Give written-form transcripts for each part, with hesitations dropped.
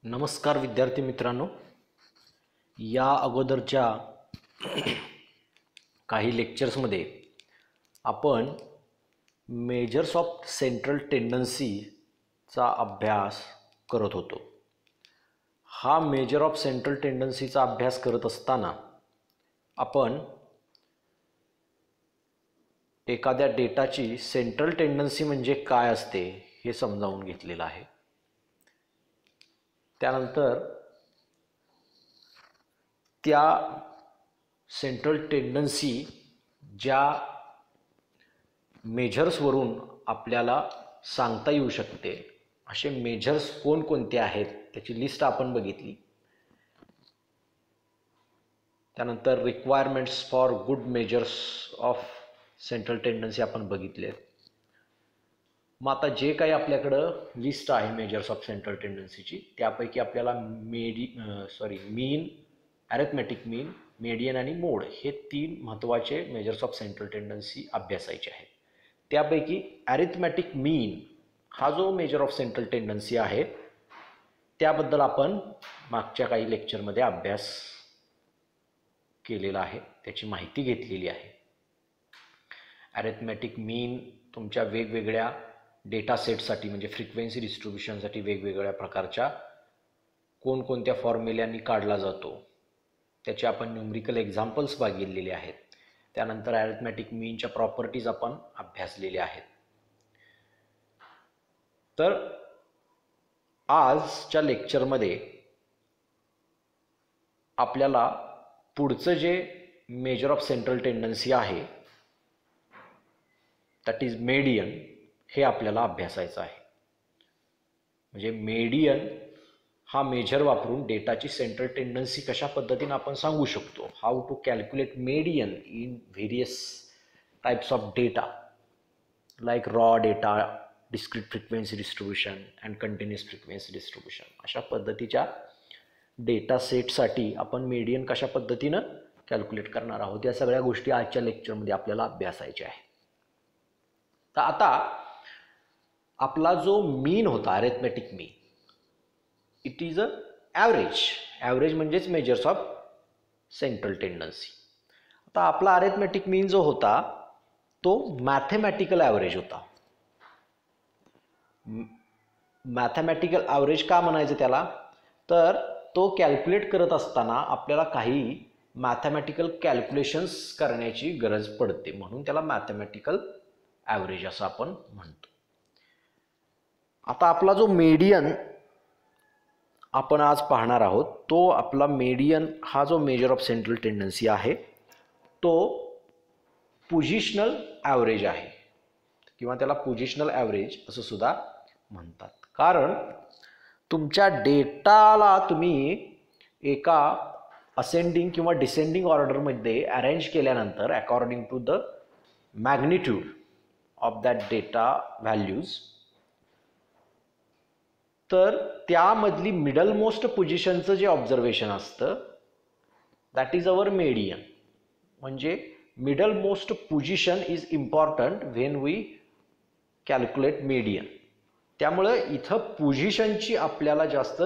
नमस्कार विद्यार्थी मित्रांनो, या अगोदरच्या काही लेक्चर्समध्ये आपण मेजर्स ऑफ सेंट्रल टेंडन्सीचा अभ्यास करत होतो. हा मेजर ऑफ सेंट्रल टेंडन्सीचा अभ्यास करत असताना आपण एखाद्या डेटाची सेंट्रल टेंडन्सी म्हणजे काय असते हे समजावून घेतलेलं आहे. त्यानंतर त्या सेंट्रल टेंडन्सी ज्या मेजर्सवरून आपल्याला सांगता येऊ शकते असे मेजर्स कोणकोणते आहेत त्याची लिस्ट आपण बघितली. त्यानंतर requirements for good measures of central tendency आपण बघितले. मग आता जे काही आपल्याकडं लिस्ट आहे मेजर्स ऑफ सेंट्रल टेंडन्सीची त्यापैकी आपल्याला मीन, अरिथमेटिक मीन, मेडियन आणि मोड हे तीन महत्त्वाचे मेजर्स ऑफ सेंट्रल टेंडन्सी अभ्यासायचे आहेत. त्यापैकी अरिथमेटिक मीन हा जो मेजर ऑफ सेंट्रल टेंडन्सी आहे त्याबद्दल आपण मागच्या काही लेक्चरमध्ये अभ्यास केलेला आहे, त्याची माहिती घेतलेली आहे. अरिथमेटिक मीन तुमच्या वेगवेगळ्या डेटा सेटसाठी म्हणजे फ्रिक्वेन्सी डिस्ट्रीब्युशनसाठी वेगवेगळ्या प्रकारच्या कोणकोणत्या फॉर्म्युल्यांनी काढला जातो त्याचे आपण न्यूमरिकल एक्झाम्पल्स बघितलेले आहेत. त्यानंतर अरिथमेटिक मीनच्या प्रॉपर्टीज आपण अभ्यासलेल्या आहेत. तर आजच्या लेक्चरमध्ये आपल्याला पुढचं जे मेजर ऑफ सेंट्रल टेंडन्सी आहे दॅट इज मेडियन हे आपल्याला अभ्यासायचं आहे. म्हणजे मेडियन हा मेजर वापरून डेटाची सेंट्रल टेंडन्सी कशा पद्धतीने आपण सांगू शकतो. How to calculate median in various types of data like raw data, discrete frequency distribution and continuous frequency distribution. अशा पद्धतीच्या डेटा सेटसाठी आपण मेडियन कशा पद्धतीनं कॅल्क्युलेट करणार आहोत या सगळ्या गोष्टी आजच्या लेक्चरमध्ये आपल्याला अभ्यासायच्या आहे. तर आता आपला जो मीन होता arithmetic mean, it is a average म्हणजेच मेजर्स ऑफ सेंट्रल टेंडन्सी. आता आपला अरिथमेटिक मीन जो होता तो मॅथमॅटिकल ॲव्हरेज होता. मॅथमॅटिकल ॲव्हरेज का म्हणायचं त्याला, तर तो कॅल्क्युलेट करत असताना आपल्याला काही मॅथमॅटिकल कॅल्क्युलेशन्स करण्याची गरज पडते म्हणून त्याला मॅथमॅटिकल ॲव्हरेज असं आपण म्हणतो. आता आपला जो मेडियन आपण आज पाहणार आहोत तो आपला मेडियन हा जो मेजर ऑफ सेंट्रल टेंडन्सी आहे तो पोझिशनल ॲव्हरेज आहे किंवा त्याला पोझिशनल ॲव्हरेज असं सुद्धा म्हणतात. कारण तुमच्या डेटाला तुम्ही एका असेंडिंग किंवा डिसेंडिंग ऑर्डरमध्ये अरेंज केल्यानंतर according to the magnitude of that data values, तर त्यामधली मिडल मोस्ट पोझिशनचं जे ऑब्झर्वेशन असतं दॅट इज अवर मेडियन. म्हणजे middle most position is important when we calculate median. त्यामुळं इथं पोझिशनची आपल्याला जास्त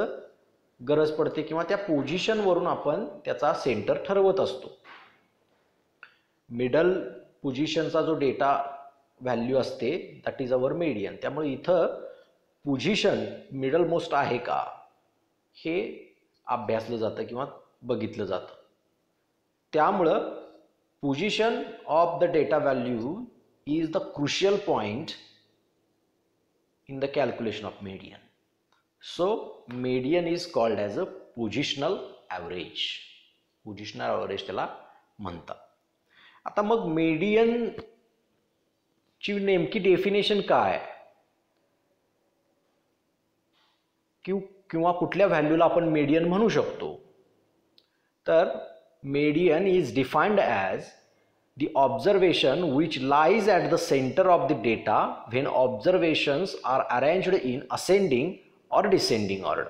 गरज पडते किंवा त्या पोझिशनवरून आपण त्याचा सेंटर ठरवत असतो. मिडल पोझिशनचा जो डेटा व्हॅल्यू असते दॅट इज अवर मेडियन. त्यामुळे इथं पोझिशन मिडल मोस्ट आहे का हे अभ्यासलं जातं किंवा बघितलं जातं. त्यामुळं position of the data value is the crucial point in the calculation of median. So median is called as a positional average. Positional average त्याला म्हणतात. आता मग मेडियन ची नेमकी डेफिनेशन काय किंवा कुठल्या व्हॅल्यूला आपण मेडियन म्हणू शकतो, तर median is defined as the observation which lies at the center of the data when observations are arranged in ascending or descending order.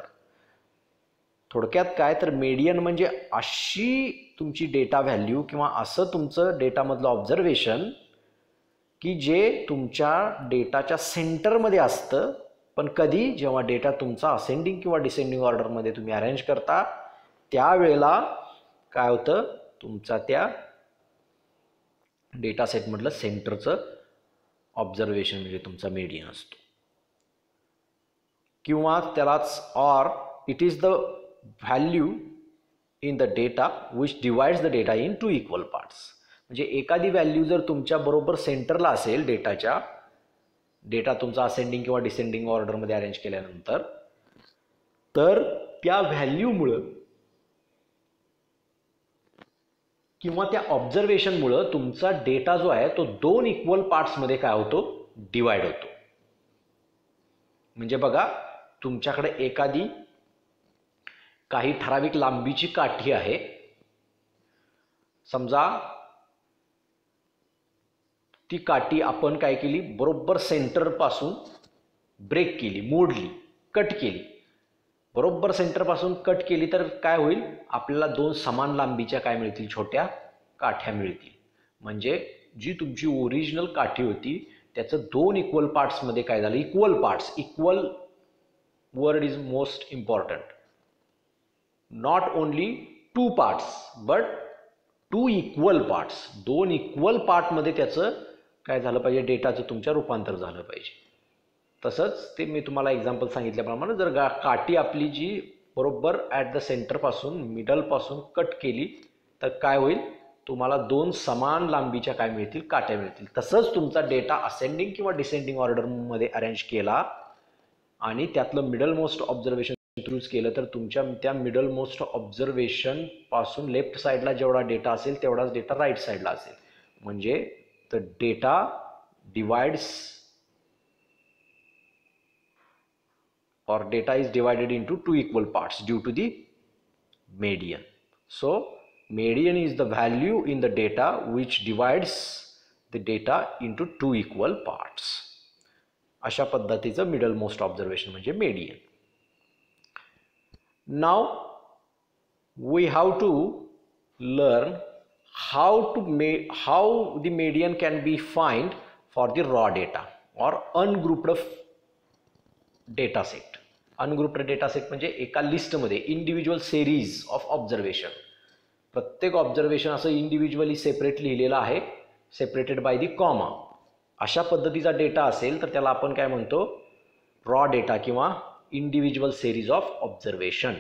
थोडक्यात काय तर मेडियन म्हणजे अशी तुमची डेटा व्हॅल्यू किंवा असं तुमचं डेटामधलं ऑब्झर्वेशन की जे तुमच्या डेटाच्या सेंटरमध्ये असतं पण कधी, जेव्हा डेटा तुमचा असेंडिंग किंवा डिसेंडिंग ऑर्डरमध्ये तुम्ही अरेंज करता त्यावेळेला काय होतं, तुमचा त्या डेटा सेटमधलं सेंटरचं ऑब्झर्वेशन म्हणजे तुमचा मीडियन असतो. किंवा त्यालाच or it is the value in the data which divides the data into equal parts. म्हणजे एखादी व्हॅल्यू जर तुमच्या बरोबर सेंटरला असेल डेटाच्या, डेटा तुमचा असेंडिंग किंवा डिसेंडिंग ऑर्डरमध्ये अरेंज केल्यानंतर, तर त्या व्हॅल्यूमुळं किंवा त्या ऑब्झर्वेशनमुळं तुमचा डेटा जो आहे तो 2 इक्वल पार्ट्समध्ये काय होतो, डिवाइड होतो. म्हणजे बघा, तुमच्याकडे एखादी काही ठराविक लांबीची काठी आहे, समजा ती काठी आपण काय केली, बरोबर सेंटरपासून ब्रेक केली, मोडली, कट केली. बरोबर सेंटरपासून कट केली तर काय होईल, आपल्याला 2 समान लांबीच्या काय मिळतील, छोट्या काठ्या मिळतील. म्हणजे जी तुमची ओरिजिनल काठी होती त्याचं 2 इक्वल पार्ट्समध्ये काय झालं, equal parts, equal word is most important. Not only 2 parts but 2 equal parts. 2 equal पार्टमध्ये त्याचं काय झालं पाहिजे, डेटाचं तुमच्या रूपांतर झालं पाहिजे. तसंच ते मी तुम्हाला एक्झाम्पल सांगितल्याप्रमाणे जर काठी आपली जी बरोबर ॲट द सेंटरपासून मिडलपासून कट केली तर काय होईल, तुम्हाला 2 समान लांबीच्या काय मिळतील, काट्या मिळतील. तसंच तुमचा डेटा असेंडिंग किंवा डिसेंडिंग ऑर्डरमध्ये अरेंज केला आणि त्यातलं मिडल मोस्ट ऑब्झर्वेशन चूज केलं तर तुमच्या त्या मिडल मोस्ट ऑब्झर्वेशन पासून लेफ्ट साईडला जेवढा डेटा असेल तेवढाच डेटा राईट साईडला असेल. म्हणजे the data divides or data is divided into 2 equal parts due to the median. So median is the value in the data which divides the data into 2 equal parts. अशा पद्धतीचं middle most observation म्हणजे median. Now we have to learn how the median can be find for the raw data or ungrouped data set. Ungrouped data set म्हणजे एका लिस्टमध्ये individual series of observation, प्रत्येक observation असं individually separate लिहिलेलं आहे, separated by the comma. अशा पद्धतीचा data असेल तर त्याला आपण काय म्हणतो, रॉ डेटा किंवा इंडिव्हिज्युअल सिरीज ऑफ ऑब्झर्वेशन.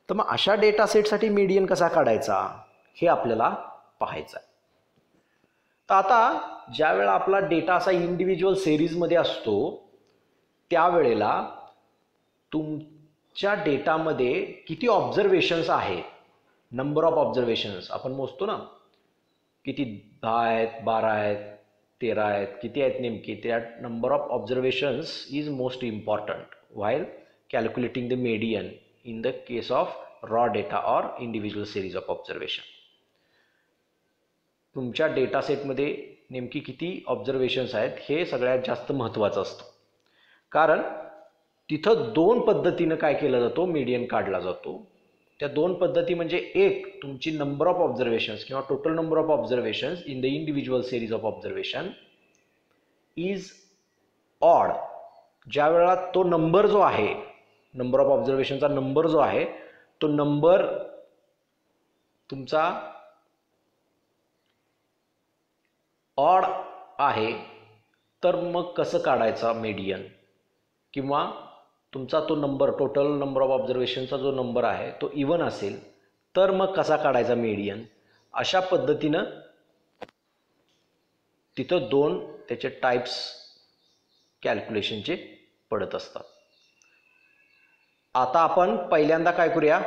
तर मग अशा डेटा सेटसाठी मीडियन कसा काढायचा हे आपल्याला पाहायचं आहे. तर आता ज्या वेळेला आपला डेटा असा इंडिव्हिज्युअल सिरीजमध्ये असतो त्यावेळेला तुमच्या डेटामध्ये किती ऑब्झर्वेशन्स आहेत, नंबर ऑफ ऑब्झर्वेशन्स आपण मोजतो ना, किती 10 आहेत, 12 आहेत, 13 आहेत, किती आहेत नेमकी, त्या number of observations is most important while calculating the median in the case of raw data or individual series of observation. तुमच्या डेटा सेटमध्ये नेमकी किती ऑब्झर्वेशन्स आहेत हे सगळ्यात जास्त महत्त्वाचं असतं. कारण तिथं 2 पद्धतीनं काय केलं जातो, मीडियन काढला जातो. त्या 2 पद्धती म्हणजे एक तुमची नंबर ऑफ ऑब्झर्वेशन्स किंवा total number of observations in the individual series of observation is odd. ज्या वेळेला तो नंबर जो आहे, नंबर ऑफ ऑब्झर्वेशनचा नंबर जो आहे तो नंबर तुमचा ऑड आहे तर मग कसं काढायचा मीडियन, किंवा तुमचा तो नंबर टोटल नंबर ऑफ ऑब्झर्वेशनचा जो नंबर आहे तो इवन असेल तर मग कसा काढायचा मीडियन. अशा पद्धतीनं तिथं 2 त्याचे टाइप्स कॅल्क्युलेशनचे पडत असतात. आता आपण पहिल्यांदा काय करूया,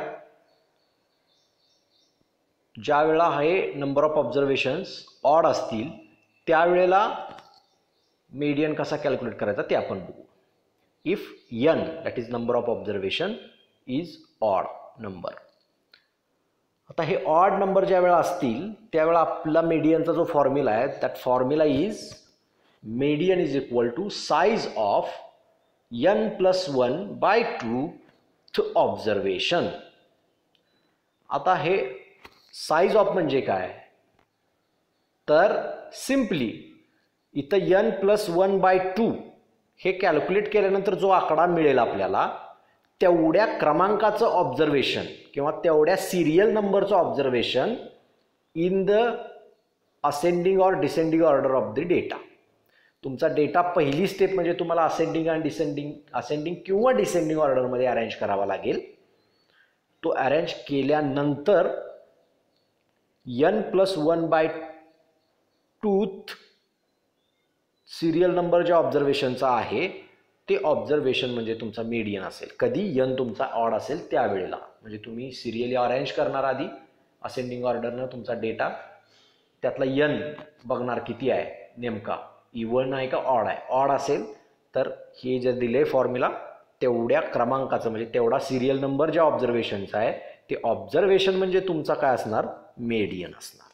ज्या वेळेला हे नंबर ऑफ ऑब्झर्वेशन्स ऑड असतील त्यावेळेला मीडियन कसा कॅल्क्युलेट करायचा ते आपण बघू. If n that is number of observation is odd number. आता हे ऑड नंबर ज्या वेळेला असतील त्यावेळेला आपला मीडियनचा जो फॉर्म्युला आहे that formula is median is equal to size of n+1/2 observation. आता हे साइज ऑफ म्हणजे काय, तर सिम्पली इथं n+1/2 हे कॅल्क्युलेट केल्यानंतर जो आकडा मिळेल आपल्याला तेवढ्या क्रमांकाचं ऑब्झर्वेशन किंवा तेवढ्या सिरियल नंबरचं ऑब्झर्वेशन इन द असेंडिंग और descending order of the data. तुमचा डेटा पहिली स्टेप म्हणजे तुम्हाला असेंडिंग किंवा डिसेंडिंग ऑर्डरमध्ये अरेंज करावा लागेल. तो अरेंज केल्यानंतर n+1/2 सिरियल नंबर ज्या ऑब्झर्वेशनचा आहे ते ऑब्झर्वेशन म्हणजे तुमचा मीडियन असेल. कधी n तुमचा ऑड असेल त्यावेळेला, म्हणजे तुम्ही सिरियली अरेंज करणार आधी असेंडिंग ऑर्डरनं तुमचा डेटा, त्यातला n बघणार किती आहे नेमका, इवन आहे का ऑड आहे. ऑड असेल तर हे जे दिले फॉर्म्युला तेवढ्या क्रमांकाचं म्हणजे तेवढा सिरियल नंबर ज्या ऑब्झर्वेशनचा आहे ते ऑब्झर्वेशन म्हणजे तुमचा काय असणार, मीडियन असणार.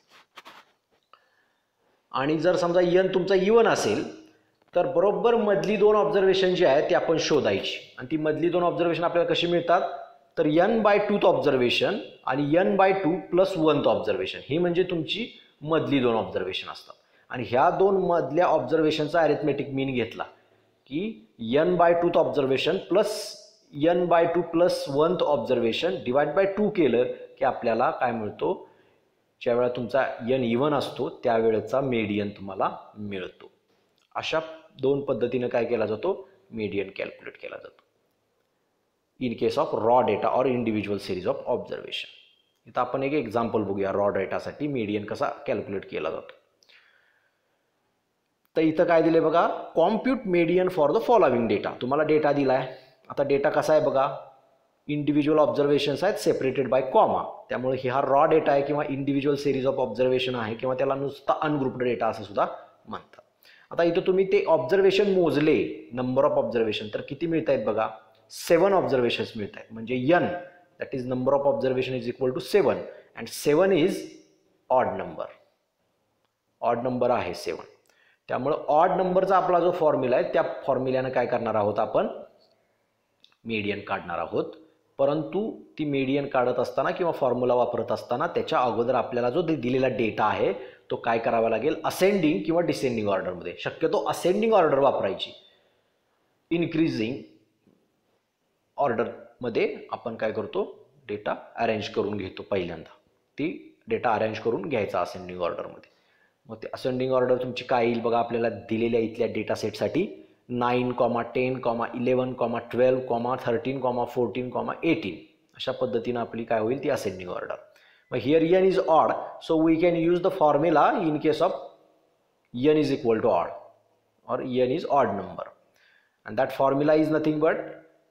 आणि जर समजा n तुमचा इवन असेल तर बरोबर मधली दोन ऑब्झर्वेशन जी आहे ती आपण शोधायची. आणि ती मधली दोन ऑब्झर्वेशन आपल्याला कशी मिळतात, तर n/2 ऑब्झर्वेशन आणि n/2 + 1 ऑब्झर्वेशन ही म्हणजे तुमची मधली दोन ऑब्झर्वेशन असतात. आणि ह्या दोन मधल्या ऑब्झर्वेशनचा अरिथमेटिक मीन घेतला की n/2 observation plus n/2 + 1 observation divide by 2 केलं की आपल्याला काय मिळतो, ज्यावेळेला तुमचा n इवन असतो त्यावेळेचा मीडियन तुम्हाला मिळतो. अशा दोन पद्धतीने काय केला जातो, मीडियन कॅल्क्युलेट केला जातो in case of raw data और इंडिव्हिज्युअल सिरीज ऑफ ऑब्झर्वेशन. इथं आपण एक एक्झाम्पल बघूया रॉ डेटासाठी मीडियन कसा कॅल्क्युलेट केला जातो. तर इथं काय दिले बघा, compute median for the following data. तुम्हाला डेटा दिलाय. आता डेटा कसा आहे बघा, इंडिव्हिज्युअल ऑब्झर्वेशन्स आहेत सेपरेटेड बाय कॉमा, त्यामुळे हा रॉ डेटा आहे किंवा इंडिव्हिज्युअल सिरीज ऑफ ऑब्झर्वेशन आहे किंवा त्याला नुसता अनग्रुप्ड डेटा असं सुद्धा म्हणतात. आता इथं तुम्ही ते ऑब्झर्वेशन मोजले, नंबर ऑफ ऑब्झर्वेशन, तर किती मिळत आहेत बघा, 7 ऑब्झर्वेशन्स मिळत आहेत. म्हणजे n that is number of observation is equal to 7 and 7 is odd number. Odd number आहे 7. त्यामुळे ऑड नंबरचा आपला जो फॉर्म्युला आहे त्या फॉर्म्युल्यानं काय करणार आहोत, आपण मीडियन काढणार आहोत. परंतु ती मीडियन काढत असताना किंवा फॉर्म्युला वापरत असताना त्याच्या अगोदर आपल्याला जो दिलेला डेटा आहे तो काय करावा लागेल, असेंडिंग किंवा डिसेंडिंग ऑर्डरमध्ये. शक्यतो असेंडिंग ऑर्डर वापरायची. इन्क्रीजिंग ऑर्डरमध्ये आपण काय करतो, डेटा अरेंज करून घेतो. पहिल्यांदा ती डेटा अरेंज करून घ्यायचा असेंडिंग ऑर्डरमध्ये. मग ते असेंडिंग ऑर्डर तुमची काय येईल बघा, आपल्याला दिलेल्या इथल्या डेटा सेटसाठी 9, 10, 11, 12, 13, 14, 18 अशा पद्धतीनं आपली काय होईल ती असेंडिंग ऑर्डर. मग here n is odd, so we can use the formula in case of n is equal to odd or n is odd number, and that formula is nothing but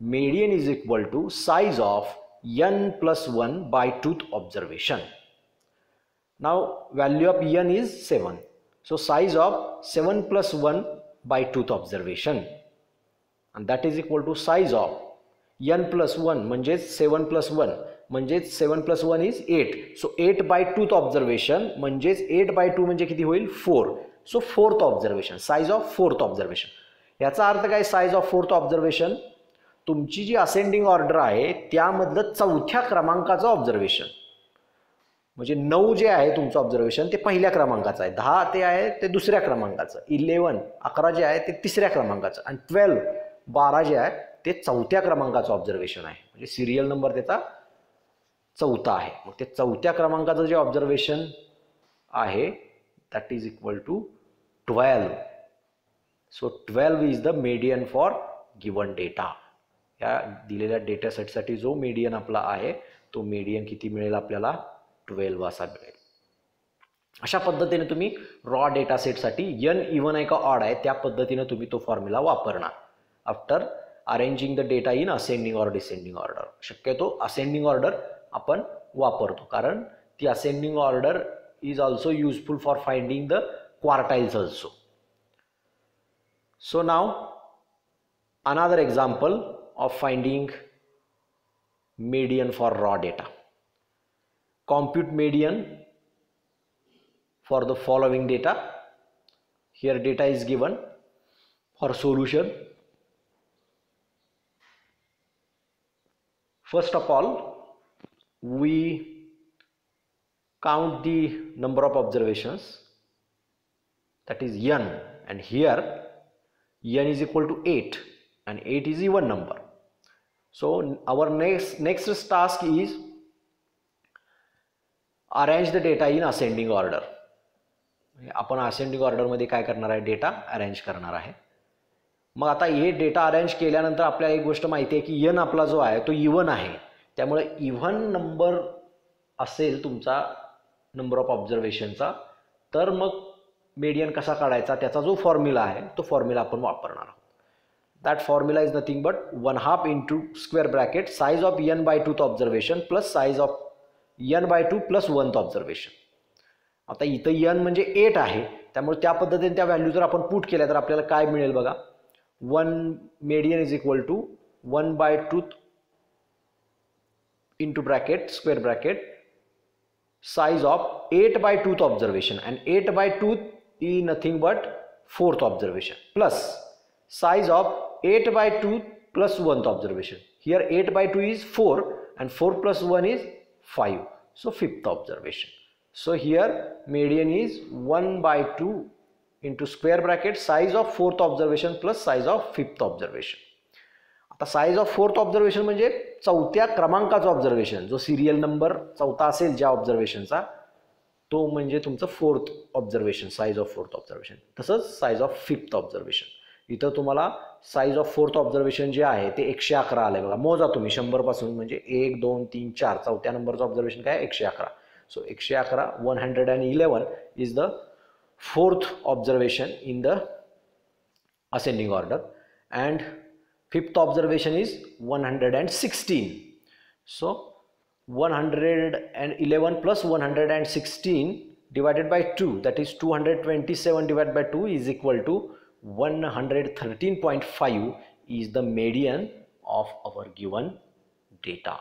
median is equal to size of n plus 1 by 2th observation. Now value of n is 7, so size of 7 plus 1 by 2th observation, and that is equal to size of n plus 1 म्हणजे 7 plus 1 म्हणजे 7 plus 1 is 8, so 8 by 2th observation म्हणजे 8 by 2 म्हणजे किती होईल 4, so 4th observation, size of 4th observation. याचा अर्थ काय, size of 4th observation तुमची जी असेंडिंग ऑर्डर आहे त्यामधलं चौथ्या क्रमांकाचं ऑब्झर्वेशन. म्हणजे 9 जे आहे तुमचं ऑब्झर्वेशन ते पहिल्या क्रमांकाचं आहे, 10 ते आहे ते दुसऱ्या क्रमांकाचं, 11 जे आहे ते तिसऱ्या क्रमांकाचं, आणि 12 जे आहे ते चौथ्या क्रमांकाचं ऑब्झर्वेशन आहे. म्हणजे सिरियल नंबर त्याचा चौथा आहे. मग ते चौथ्या क्रमांकाचं जे ऑब्झर्वेशन आहे that is equal to 12. So 12 is the median for given data. या दिलेल्या डेटा सेटसाठी जो मीडियन आपला आहे तो मीडियन किती मिळेल आपल्याला, 12 असा मिळेल. अशा पद्धतीने तुम्ही रॉ डेटा सेटसाठी n इवन आहे का ऑड आहे त्या पद्धतीने तुम्ही तो फॉर्म्युला वापरणार after arranging the data in ascending और डिसेंडिंग ऑर्डर. शक्यतो असेंडिंग ऑर्डर आपण वापरतो कारण ती ascending order is also useful for finding the quartiles also. So now another example of finding median for raw data. Compute median for the following data. Here data is given for solution. First of all, we count the number of observations, that is n, and here n is equal to 8 and 8 is even number. So our next task is arrange the data in ascending order. आपण ascending ऑर्डरमध्ये काय करणार आहे, data arrange करणार आहे. मग आता हे डेटा अरेंज केल्यानंतर आपल्याला एक गोष्ट माहिती आहे की n आपला जो आहे तो इव्हन आहे, त्यामुळे इव्हन नंबर असेल तुमचा नंबर ऑफ ऑब्झर्वेशनचा, तर मग मीडियन कसा काढायचा त्याचा जो फॉर्म्युला आहे तो फॉर्म्युला आपण वापरणार आहोत. That formula is nothing but 1/2 into square bracket size of n/2th observation plus size of n/2 plus 1th observation. आता इथं n म्हणजे 8 आहे, त्यामुळे त्या पद्धतीने त्या व्हॅल्यू जर आपण पुट केल्या तर आपल्याला काय मिळेल बघा. 1 median is equal to 1/2 into bracket square bracket size of 8/2th observation, and 8/2 is nothing but 4th observation plus size of 8/2 plus 1th observation. Here 8/2 is 4 and 4 plus 1 is 5, so 5th observation. So here median is 1/2 into square bracket size of 4th observation plus size of 5th observation. आता size of 4th observation म्हणजे चौथ्या क्रमांकाचा observation, जो serial number चौथा असेल ज्या ऑब्झर्वेशनचा तो म्हणजे तुमचं 4th observation, size of 4th observation. तसंच साइज ऑफ 5th ऑब्झर्वेशन. इथं तुम्हाला साइज ऑफ 4th ऑब्झर्वेशन जे आहे ते 111 आलंय बघा. मोजा तुम्ही 100 पासून, म्हणजे 1 2 3 4 चौथ्या नंबरचं ऑब्झर्वेशन काय 111. So 111 111 is the 4th observation in the ascending order and 5th observation is 116. So 111 plus 116 divided by 2, that is 227 divided by 2 is equal to 113.5 is the median of our given data.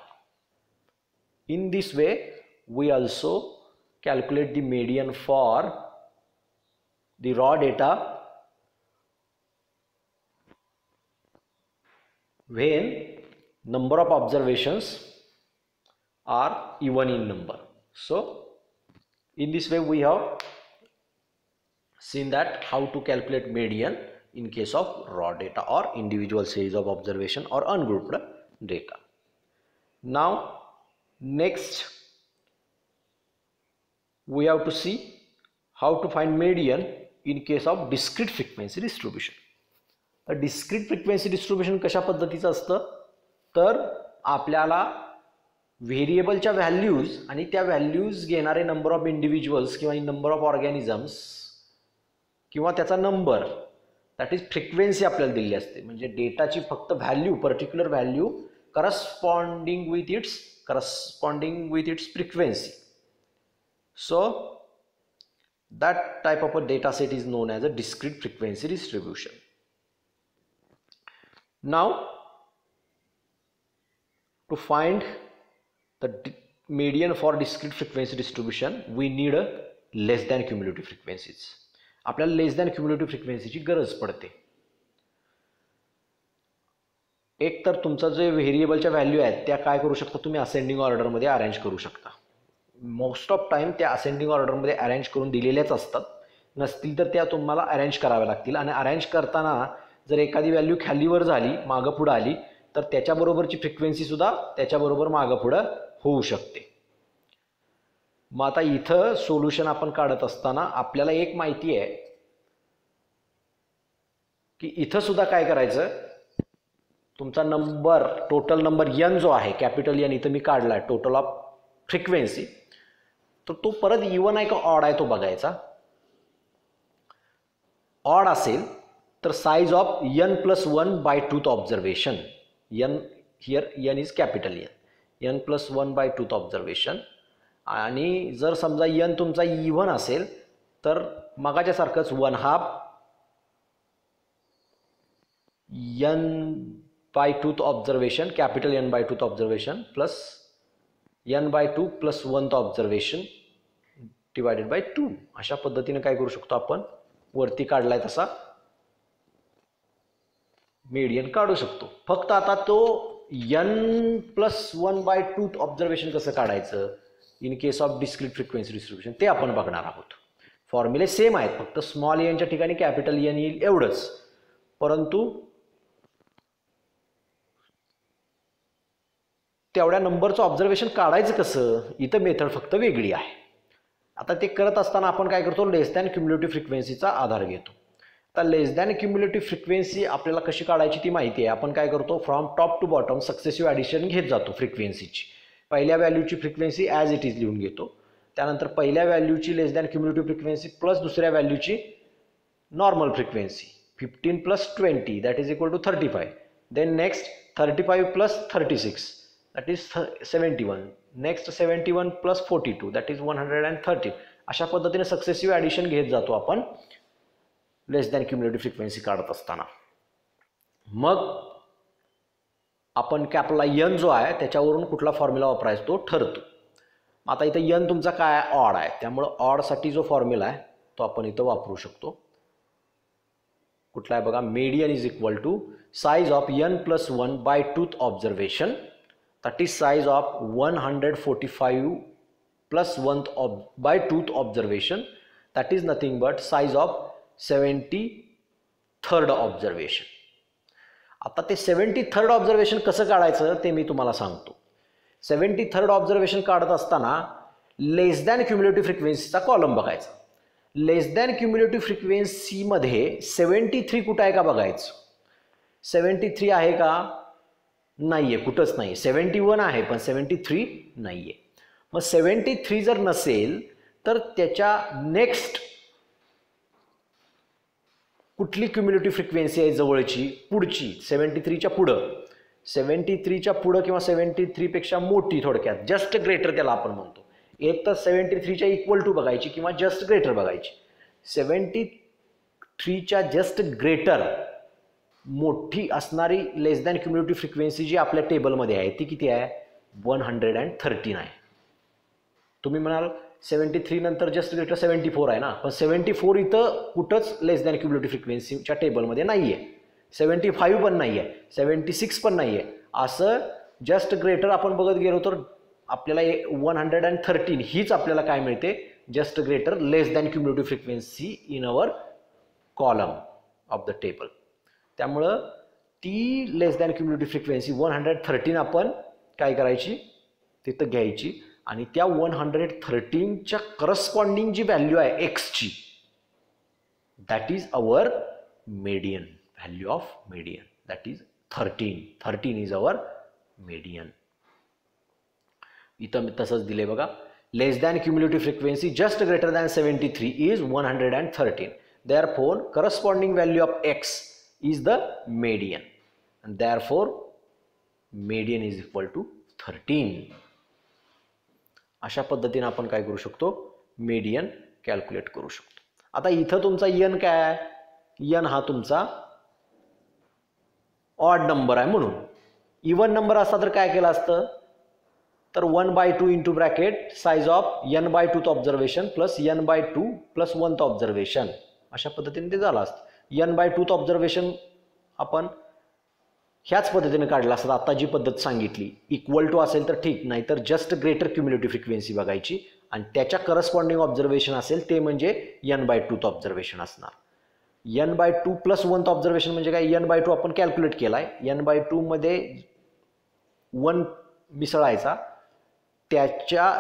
In this way we also calculate the median for the raw data when number of observations are even in number. So in this way we have seen that how to calculate median in case of raw data or individual series of observation or ungrouped data. Now next we have to see how to find median in case of discrete frequency distribution. Discrete frequency distribution कशा पद्धतीचं असतं, तर आपल्याला व्हेरिएबलच्या values आणि त्या values घेणारे number of individuals किंवा नंबर ऑफ ऑर्गॅनिझम्स किंवा त्याचा नंबर, दॅट इज फ्रिक्वेन्सी आपल्याला दिली असते. म्हणजे डेटाची फक्त value, particular value corresponding with its frequency. So that type of a data set is non as a discrete frequency distribution. Now to find the median for discrete frequency distribution we need a less than cumulative frequencies. आपल्याला लेस than cumulative फ्रिक्वेन्सीची गरज पडते. एक तर तुमचा जे व्हेरिएबलच्या value आहेत त्या काय करू शकता तुम्ही असेंडिंग ऑर्डरमध्ये अरेंज करू शकता. मोस्ट ऑफ टाइम त्या असेंडिंग ऑर्डरमध्ये अरेंज करून दिलेल्याच असतात, नसतील तर त्या तुम्हाला अरेंज कराव्या लागतील. आणि अरेंज करताना जर एखादी व्हॅल्यू खालीवर झाली, मागं पुढं आली, तर त्याच्याबरोबरची फ्रिक्वेन्सी सुद्धा त्याच्याबरोबर मागं पुढं होऊ शकते. मग आता इथं सोल्युशन आपण काढत असताना आपल्याला एक माहिती आहे की इथं सुद्धा काय करायचं, तुमचा नंबर, टोटल नंबर n जो आहे, कॅपिटल n इथं मी काढला आहे, टोटल ऑफ फ्रिक्वेन्सी, तर तो परत इवन आहे का ऑड आहे तो बघायचा. ऑड असेल तर size of n+1/2th observation, n here n is capital n n+1/2th observation. आणि जर समजा n तुमचा इव्हन असेल तर मगाच्या सारखंच 1/2 n/2th observation, capital n/2th observation plus n/2 plus 1th observation divided by 2. अशा पद्धतीने काय करू शकतो आपण, वरती काढलाय तसा मीडियन काढू शकतो. फक्त आता तो n+1/2th ऑब्झर्वेशन कसं काढायचं in case of discrete frequency distribution ते आपण बघणार आहोत. फॉर्म्युले सेम आहेत, फक्त स्मॉल n च्या ठिकाणी कॅपिटल n येईल एवढंच. परंतु तेवढ्या नंबरचं ऑब्झर्वेशन काढायचं कसं, इथं मेथड फक्त वेगळी आहे. आता ते करत असताना आपण काय करतो, लेस दॅन क्युम्युलेटिव्ह फ्रिक्वेन्सीचा आधार घेतो. आता लेस दॅन क्युम्युलेटिव्ह फ्रिक्वेन्सी आपल्याला कशी काढायची ती माहिती आहे. आपण काय करतो, from top to bottom successive addition घेत जातो फ्रिक्वेन्सीची. पहिल्या व्हॅल्यूची फ्रिक्वेन्सी ॲज इट इज लिहून घेतो. त्यानंतर पहिल्या व्हॅल्यूची less than cumulative frequency plus दुसऱ्या व्हॅल्यूची normal frequency. 15 + 20 that is equal to 35. Then next 35 + 36 that is 71. Next 71 + 42 that is 130. अशा पद्धतीने सक्सेसिव्ह ॲडिशन घेत जातो आपण लेस दॅन क्युम्युलेटिव्ह फ्रिक्वेन्सी काढत असताना. मग आपण आपला यन जो आहे त्याच्यावरून कुठला फॉर्म्युला वापरायचा तो ठरतो. आता इथं यन तुमचा काय आहे, ऑड आहे, त्यामुळं ऑडसाठी जो फॉर्म्युला आहे तो आपण इथं वापरू शकतो. कुठला आहे बघा, median is equal to size of n + 1 by twoth observation. That is size of 145 + 1 by tooth observation. That is nothing but size of 73rd observation. आता ते 73rd ऑब्झर्वेशन कसं काढायचं ते मी तुम्हाला सांगतो. 73rd ऑब्झर्वेशन काढत असताना लेस दॅन क्युम्युलेटिव्ह फ्रिक्वेन्सीचा कॉलम बघायचा. लेस दॅन क्युम्युलेटिव्ह फ्रिक्वेन्सीमध्ये 73 कुठं आहे का बघायचं. 73 आहे का, नाही आहे, कुठंच नाही. 71 आहे पण 73 नाही आहे. मग 73 जर नसेल तर त्याच्या नेक्स्ट कुठली क्युम्युलेटिव्ह फ्रिक्वेन्सी आहे जवळची, पुढची 73च्या पुढं, 73च्या पुढं किंवा 73 पेक्षा मोठी, थोडक्यात जस्ट ग्रेटर त्याला आपण म्हणतो. एक तर 73च्या इक्वल टू बघायची किंवा जस्ट ग्रेटर बघायची. 73च्या जस्ट ग्रेटर मोठी असणारी लेस दॅन क्युम्युलेटिव्ह फ्रिक्वेन्सी जी आपल्या टेबलमध्ये आहे ती किती आहे, 113 आहे. तुम्ही म्हणाल 73 नंतर जस्ट ग्रेटर 74 आहे ना, पण 74 इथं कुठंच लेस दॅन क्युम्युलेटिव्ह फ्रिक्वेन्सीच्या टेबलमध्ये नाही आहे. 75 पण नाही आहे, 76 पण नाही आहे. असं जस्ट ग्रेटर आपण बघत गेलो तर आपल्याला 113 हीच आपल्याला काय मिळते, just greater less than cumulative frequency in our column of the table. त्यामुळं ती लेस दॅन क्युम्युलेटिव्ह फ्रिक्वेन्सी 113 आपण काय करायची, तिथं घ्यायची आणि त्या 113च्या करस्पॉन्डिंग जी व्हॅल्यू आहे एक्सची, that is our median, value of median, that is 13 is our median. इथं तसंच दिले बघा, less than cumulative frequency just greater than 73 is 113. Therefore corresponding value of X is the median and therefore median is equal to 13. अशा पद्धतीने आपण काय करू शकतो, मेडियन कॅल्क्युलेट करू शकतो. आता इथं तुमचा यन काय आहे, यन हा तुमचा ऑड नंबर आहे म्हणून. इवन नंबर असता तर काय केलं असतं, तर 1/2 into bracket size of n/2th observation plus n/2 + 1th observation, अशा पद्धतीने ते झालं असतं. n/2th ऑब्झर्वेशन आपण ह्याच पद्धतीने काढला असता, आता जी पद्धत सांगितली. इक्वल टू असेल तर ठीक, नाहीतर जस्ट ग्रेटर क्युम्युलेटिव्ह फ्रिक्वेन्सी बघायची आणि त्याच्या करस्पॉन्डिंग ऑब्झर्वेशन असेल ते म्हणजे n/2th ऑब्झर्वेशन असणार. n/2 + 1th ऑब्झर्वेशन म्हणजे काय, n/2 आपण कॅल्क्युलेट केला आहे. n/2 मध्ये 1 मिसळायचा, त्याच्या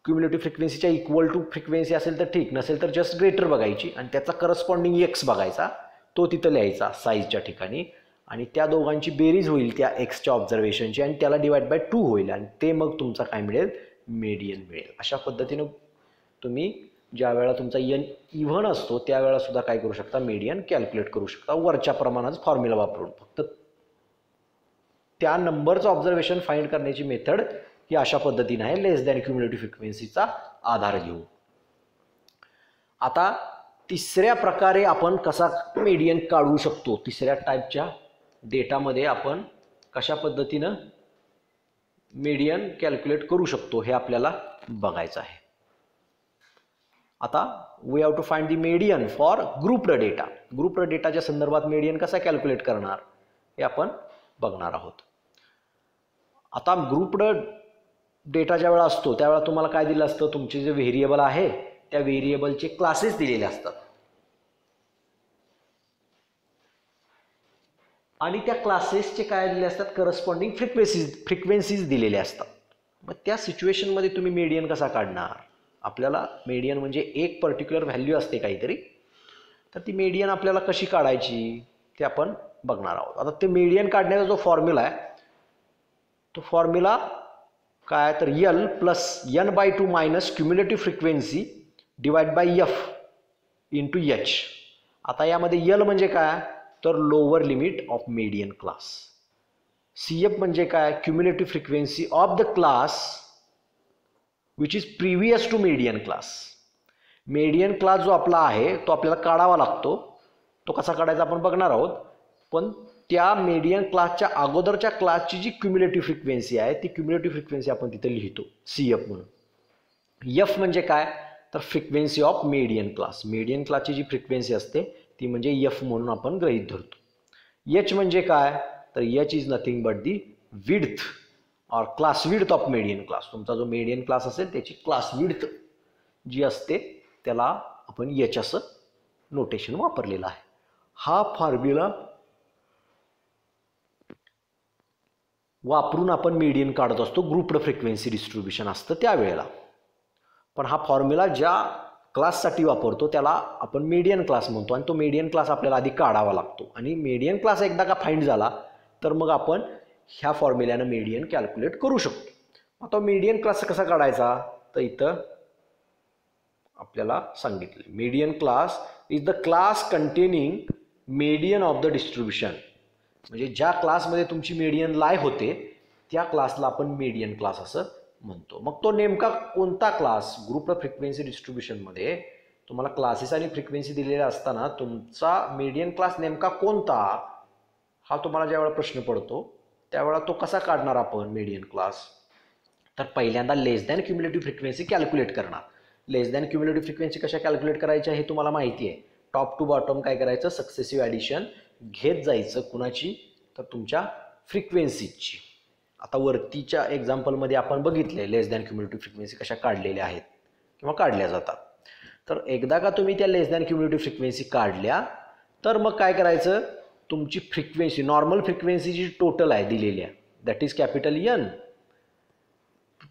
क्युम्युलेटिव्ह फ्रिक्वेन्सीच्या इक्वल टू फ्रिक्वेन्सी असेल तर ठीक, नसेल तर जस्ट ग्रेटर बघायची आणि त्याचा करस्पॉन्डिंग एक्स बघायचा, तो तिथं लिहायचा साईजच्या ठिकाणी आणि त्या दोघांची बेरीज होईल त्या एक्सच्या ऑब्झर्वेशनची आणि त्याला डिवाइड बाय 2 होईल आणि ते मग तुमचा काय मिळेल, मेडियन मिळेल. अशा पद्धतीनं तुम्ही ज्या वेळा तुमचा यन इव्हन असतो त्यावेळा सुद्धा काय करू शकता, मेडियन कॅल्क्युलेट करू शकता वरच्या प्रमाणात फॉर्म्युला वापरून. फक्त त्या नंबरचं ऑब्झर्वेशन फाइंड करण्याची मेथड ही अशा पद्धतीने आहे, लेस दॅन क्युम्युलेटिव्ह फ्रिक्वेन्सीचा आधार घेऊन. आता तिसऱ्या प्रकारे आपण कसा मेडियन काढू शकतो, तिसऱ्या टाईपच्या डेटामध्ये आपण कशा पद्धतीनं मेडियन कॅल्क्युलेट करू शकतो हे आपल्याला बघायचं आहे. आता we have to find the median for grouped data. Grouped डेटाच्या संदर्भात मेडियन कसा कॅल्क्युलेट करणार हे आपण बघणार आहोत. आता ग्रुप्ड डेटा ज्या वेळा असतो त्यावेळा तुम्हाला काय दिलं असतं, तुमचे जे व्हेरिएबल आहे त्या व्हेरिएबलचे क्लासेस दिलेले असतात. आणि त्या क्लासेसचे काय दिले असतात, करस्पॉन्डिंग फ्रिक्वेन्सीज दिलेले असतात. मग त्या सिच्युएशनमध्ये तुम्ही मीडियन कसा काढणार? आपल्याला मीडियन म्हणजे एक पर्टिक्युलर व्हॅल्यू असते काहीतरी, तर ती मीडियन आपल्याला कशी काढायची ते आपण बघणार आहोत. आता ते मीडियन काढण्याचा जो फॉर्म्युला आहे तो फॉर्म्युला काय, तर L plus n/2 minus cumulative frequency divide by F into H. आता यामध्ये यल म्हणजे काय, तर lower limit of median class. CF म्हणजे काय, cumulative frequency of the class which is previous to median class. Median class जो आपला आहे तो आपल्याला काढावा लागतो. तो कसा काढायचा आपण बघणार आहोत. पण त्या मीडियन क्लासच्या अगोदरच्या क्लासची जी क्युम्युलेटिव्ह फ्रिक्वेन्सी आहे ती क्युम्युलेटिव्ह फ्रिक्वेन्सी आपण तिथे लिहितो CF म्हणून. एफ म्हणजे काय, तर frequency of median class. Median क्लासची जी फ्रिक्वेन्सी असते ती म्हणजे एफ म्हणून आपण गृहीत धरतो. एच म्हणजे काय, तर H is nothing but the width or class width of median class. तुमचा जो मीडियन क्लास असेल त्याची क्लास विड्थ जी असते त्याला आपण एच असं नोटेशन वापरलेलं आहे. हा फॉर्म्युला वापरून आपण मीडियन काढत असतो. ग्रुप्ड फ्रिक्वेन्सी डिस्ट्रीब्युशन असतं त्यावेळेला. पण हा फॉर्म्युला ज्या क्लाससाठी वापरतो त्याला आपण मीडियन क्लास म्हणतो आणि तो मीडियन क्लास आपल्याला आधी काढावा लागतो. आणि मीडियन क्लास एकदा का फाइंड झाला तर मग आपण ह्या फॉर्म्युल्यानं मीडियन कॅल्क्युलेट करू शकतो. आता मीडियन क्लास कसा काढायचा, तर इथं आपल्याला सांगितले median class is the class containing median of the distribution. म्हणजे ज्या क्लासमध्ये तुमची मीडियन लाय होते त्या क्लासला आपण मीडियन क्लास असं म्हणतो. मग तो नेमका कोणता क्लास, ग्रुप फ्रिक्वेन्सी डिस्ट्रीब्युशनमध्ये तुम्हाला क्लासेस आणि फ्रिक्वेन्सी दिलेल्या असताना तुमचा मीडियन क्लास नेमका कोणता, हा तुम्हाला ज्यावेळेला प्रश्न पडतो त्यावेळेला तो कसा काढणार आपण मीडियन क्लास. तर पहिल्यांदा लेस दॅन क्युम्युलेटिव्ह फ्रिक्वेन्सी कॅल्क्युलेट करणार. लेस दॅन क्युम्युलेटिव्ह फ्रिक्वेन्सी कशा कॅल्क्युलेट करायच्या हे तुम्हाला माहिती आहे. टॉप टू बॉटम काय करायचं, सक्सेसिव्ह ॲडिशन घेत जायचं. कुणाची, तर तुमच्या फ्रिक्वेन्सीची. आता वरतीच्या एक्झाम्पलमध्ये आपण बघितले लेस दॅन क्युम्युलेटिव्ह फ्रिक्वेन्सी कशा काढलेल्या आहेत किंवा काढल्या जातात. तर एकदा का तुम्ही त्या लेस दॅन क्युम्युलेटिव्ह फ्रिक्वेन्सी काढल्या तर मग काय करायचं, तुमची फ्रिक्वेन्सी नॉर्मल फ्रिक्वेन्सी जी टोटल आहे दिलेल्या दॅट इज कॅपिटल एन,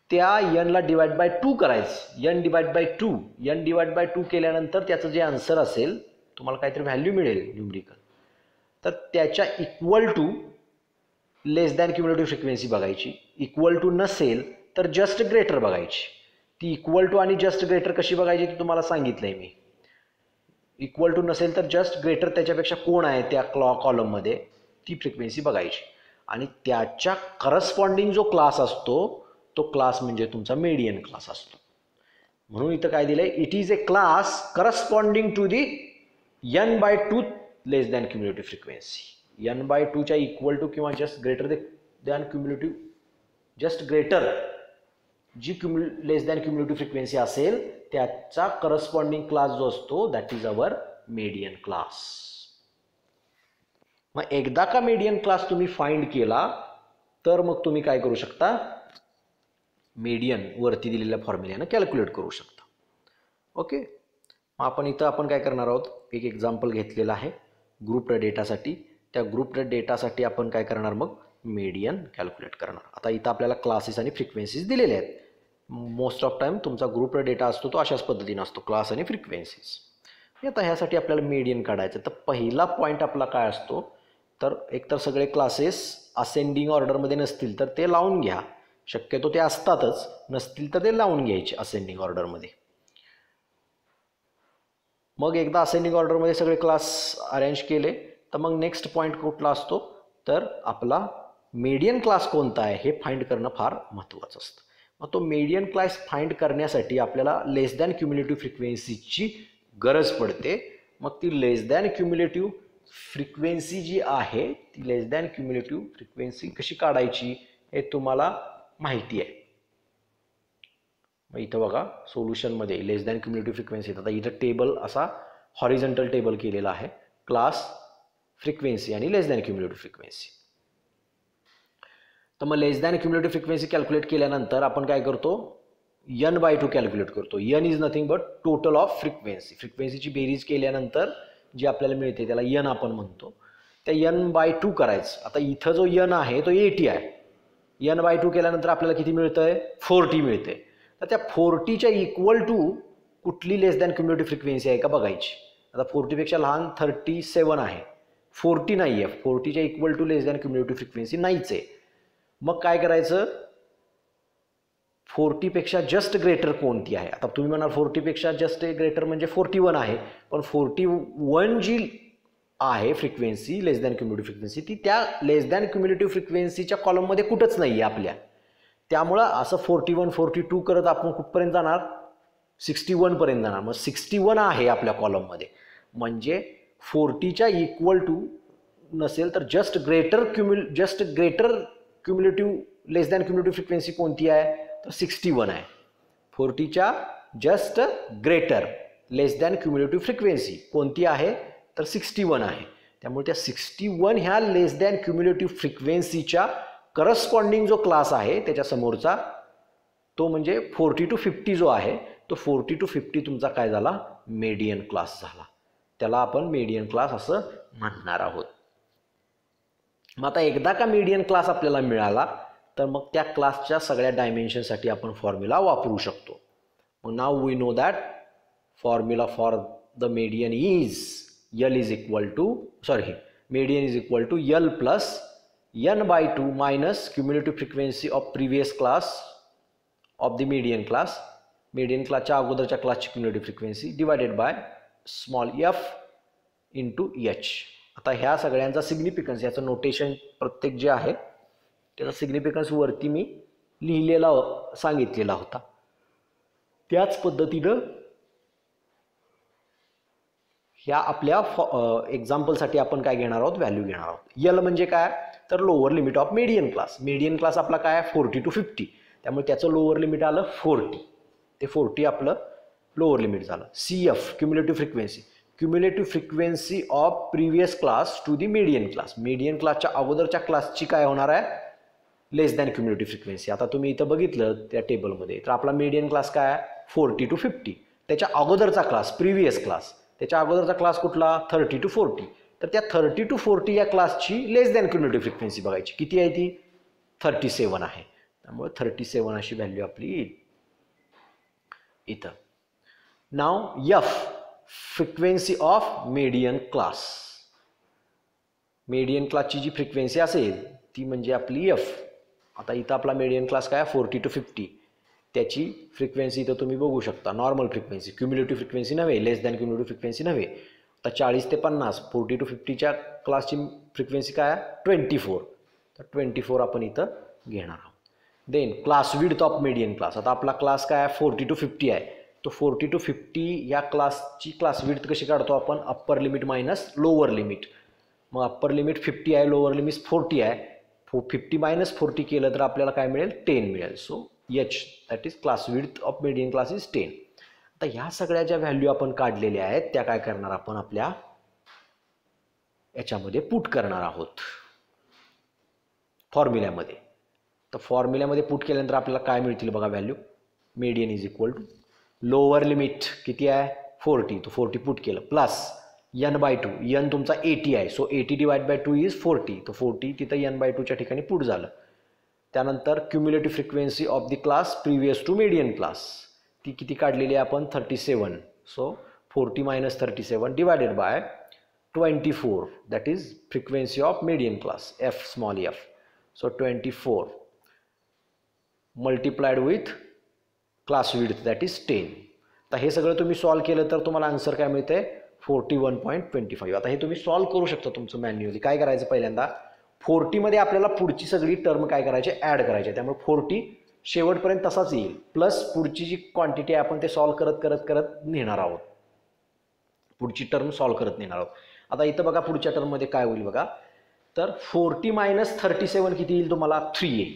त्या एनला डिवाइड बाय 2 करायचं. एन डिवाइड बाय 2 केल्यानंतर त्याचं जे आन्सर असेल तुम्हाला काहीतरी व्हॅल्यू मिळेल न्यूमरिकल, तर त्याच्या equal to less than cumulative frequency बघायची. इक्वल टू नसेल तर जस्ट ग्रेटर बघायची. ती इक्वल टू आणि जस्ट ग्रेटर कशी बघायची ते तुम्हाला सांगितलंय मी. इक्वल टू नसेल तर जस्ट ग्रेटर त्याच्यापेक्षा कोण आहे त्या कॉलममध्ये ती फ्रिक्वेन्सी बघायची. आणि त्याच्या करस्पॉन्डिंग जो क्लास असतो तो क्लास म्हणजे तुमचा मीडियन क्लास असतो. म्हणून इथं काय दिलंय, it is a class corresponding to the n/2 less than cumulative frequency. n/2च्या इक्वल टू किंवा just greater than cumulative, just greater जी लेस दॅन क्युम्युलेटिव्ह फ्रिक्वेन्सी असेल त्याचा करस्पॉन्डिंग क्लास जो असतो that is our median class. मग एकदा का मीडियन क्लास तुम्ही फाइंड केला तर मग तुम्ही काय करू शकता, मीडियन वरती दिलेल्या फॉर्म्युल्यानं कॅल्क्युलेट करू शकता. ओके, मग आपण काय करणार आहोत, एक एक्झाम्पल घेतलेला आहे ग्रुप डेटासाठी. त्या ग्रुप डेटासाठी आपण काय करणार, मग मीडियन कॅल्क्युलेट करणार. आता इथं आपल्याला क्लासेस आणि फ्रिक्वेन्सीज दिलेले आहेत. मोस्ट ऑफ टाइम तुमचा ग्रुप डेटा असतो तो अशाच पद्धतीने असतो, क्लास आणि फ्रिक्वेन्सीज. आता ह्यासाठी आपल्याला मीडियन काढायचं. तर पहिला पॉईंट आपला काय असतो, तर एकतर सगळे क्लासेस असेंडिंग ऑर्डरमध्ये नसतील तर ते लावून घ्या. शक्यतो ते असतातच, नसतील तर ते लावून घ्यायचे असेंडिंग ऑर्डरमध्ये. मग एकदा असेंडिंग ऑर्डरमध्ये सगळे क्लास अरेंज केले तर मग नेक्स्ट पॉईंट कुठला असतो, तर आपला मीडियन क्लास कोणता आहे हे फाइंड करणं फार महत्त्वाचं असतं. मग तो मीडियन क्लास फाइंड करण्यासाठी आपल्याला लेस दॅन क्युम्युलेटिव्ह फ्रिक्वेन्सीची गरज पडते. मग ती लेस दॅन क्युम्युलेटिव्ह फ्रिक्वेन्सी जी आहे ती लेस दॅन क्युम्युलेटिव्ह फ्रिक्वेन्सी कशी काढायची हे तुम्हाला माहिती आहे. मग इथं बघा सोल्युशनमध्ये लेस दॅन क्युम्युलेटिव्ह फ्रिक्वेन्सी, आता इथं टेबल असा हॉरिझॉन्टल टेबल केलेला आहे, क्लास, फ्रिक्वेन्सी आणि लेस दॅन क्युम्युलेटिव्ह फ्रिक्वेन्सी. तर मग less than cumulative frequency calculate केल्यानंतर आपण काय करतो, n/2 कॅल्क्युलेट करतो. n is nothing but total of frequency. फ्रिक्वेन्सीची बेरीज केल्यानंतर जी आपल्याला मिळते त्याला n आपण म्हणतो. त्या n/2 करायचं. आता इथं जो n आहे तो 80 आहे. n/2 केल्यानंतर आपल्याला किती मिळतंय? 40 मिळते. तर त्या 40च्या इक्वल टू कुठली लेस दॅन क्युम्युलेटिव्ह फ्रिक्वेन्सी आहे का बघायची. आता 40 पेक्षा लहान 37 आहे, 40 नाही आहे. 40च्या equal to less than cumulative frequency नाहीच आहे. मग काय करायचं? 40 पेक्षा जस्ट ग्रेटर कोणती आहे? आता तुम्ही म्हणाल 40 पेक्षा जस्ट ग्रेटर म्हणजे 41 आहे, पण 41 जी आहे फ्रिक्वेन्सी लेस दॅन क्युम्युलेटिव्ह फ्रिक्वेन्सी, ती त्या लेस दॅन क्युम्युलेटिव्ह फ्रिक्वेन्सीच्या कॉलममध्ये कुठंच नाही आहे आपल्या. त्यामुळं असं 41 42 करत आपण कुठपर्यंत जाणार? 61 पर्यंत जाणार. मग 61 आहे आपल्या कॉलममध्ये, म्हणजे 40च्या इक्वल टू नसेल तर जस्ट ग्रेटर क्युम्युलेटिव्ह लेस दॅन क्युम्युलेटिव्ह फ्रिक्वेन्सी कोणती आहे? तर 61 आहे. 40च्या जस्ट ग्रेटर लेस दॅन क्युम्युलेटिव्ह फ्रिक्वेन्सी कोणती आहे? तर 61 आहे. त्यामुळे त्या 61 ह्या लेस दॅन क्युम्युलेटिव्ह फ्रिक्वेन्सीच्या करस्पॉन्डिंग जो क्लास आहे त्याच्या समोरचा तो म्हणजे 40 to 50 जो आहे तो 40 to 50 तुमचा काय झाला? मेडियन क्लास झाला. त्याला आपण मेडियन क्लास असं म्हणणार आहोत. मग आता एकदा का मेडियन क्लास आपल्याला मिळाला तर मग त्या क्लासच्या सगळ्या डायमेन्शनसाठी आपण फॉर्म्युला वापरू शकतो. मग now we know that formula for the median इज median is equal to L plus n/2 minus cumulative frequency of previous class of the median class. median क्लासच्या अगोदरच्या क्लासची cumulative frequency divided by small f into h. आता ह्या सगळ्यांचा significance, याचं notation प्रत्येक जे आहे त्याचा सिग्निफिकन्स वरती मी लिहिलेला सांगितलेला होता. त्याच पद्धतीनं ह्या आपल्या एक्झाम्पलसाठी आपण काय घेणार आहोत? व्हॅल्यू घेणार आहोत. यल म्हणजे काय? तर lower limit of median class. Median class आपला काय आहे? 40 to 50. त्यामुळे त्याचं लोअर लिमिट आलं 40. ते 40 आपलं लोअर लिमिट झालं. CF cumulative frequency, cumulative frequency of previous class to the median class. Median क्लासच्या अगोदरच्या क्लासची काय होणार आहे? Less than cumulative frequency. आता तुम्ही इथं बघितलं त्या टेबलमध्ये तर आपला मेडियन क्लास काय आहे? 40 to 50. त्याच्या अगोदरचा क्लास प्रिव्हियस क्लास, त्याच्या अगोदरचा क्लास कुठला? 30 to 40. तर त्या 30 to 40 या क्लासची लेस दॅन क्युम्युलेटिव्ह फ्रिक्वेन्सी बघायची. किती आहे ती? 37 आहे. त्यामुळे 37 अशी व्हॅल्यू आपली येईल इथं. Now F frequency of median class. Median क्लासची जी फ्रिक्वेन्सी असेल ती म्हणजे आपली एफ. आता इथं आपला मेडियन क्लास काय? 40 to 50. त्याची फ्रिक्वेन्सी इथं तुम्ही बघू शकता. नॉर्मल फ्रिक्वेन्सी, क्युम्युलेटिव्ह फ्रिक्वेन्सी नव्हे, लेस दॅन क्युम्युलेटिव्ह फ्रिक्वेन्सी नव्हे. आता 40 ते 50, 40 to 50च्या क्लासची फ्रिक्वेन्सी काय आहे? 24. तर 24 आपण इथं घेणार आहोत. Then class width of median class. आता आपला क्लास काय आहे? 40 to 50 आहे. तो 40 to 50 या क्लासची क्लास विड्थ कशी काढतो आपण? Upper limit minus lower limit. मग अप्पर लिमिट 50 आहे, लोअर लिमिट 40 आहे. 50 मायनस 40 केलं तर आपल्याला काय मिळेल? 10 मिळेल. So H that is class width of median class is 10. आता ह्या सगळ्या ज्या व्हॅल्यू आपण काढलेल्या आहेत त्या काय करणार आपण आपल्या याच्यामध्ये पुट करणार आहोत फॉर्म्युल्यामध्ये. तर फॉर्म्युल्यामध्ये पुट केल्यानंतर आपल्याला काय मिळतील बघा value. Median is equal to lower limit किती आहे? 40. तो 40 पुट केलं प्लस n/2. n तुमचा 80 आहे. So 80 divide by 2 is 40. तो 40 तिथं n/2च्या ठिकाणी पुट झालं. त्यानंतर cumulative frequency of the class previous to median class ती किती काढलेली आहे आपण? 37. So 40 minus 37 divided by 24 that is frequency of median class F small F. So 24 multiplied with class width that is 10. तर हे सगळं तुम्ही सॉल्व केलं तर तुम्हाला आन्सर काय मिळते? 41.25. आता हे तुम्ही सॉल्व करू शकता तुमचं मॅन्युअली. काय करायचं? पहिल्यांदा 40 मध्ये आपल्याला पुढची सगळी टर्म काय करायचे? ॲड करायचे. त्यामुळे 40 शेवटपर्यंत तसाच येईल, प्लस पुढची जी क्वांटिटी आहे आपण ते सॉल्व करत करत करत नेणार आहोत. पुढची टर्म सॉल्व करत नेणार आहोत. आता इथं बघा पुढच्या टर्ममध्ये काय होईल बघा. तर 40 मायनस 37 किती येईल तुम्हाला? 3 येईल.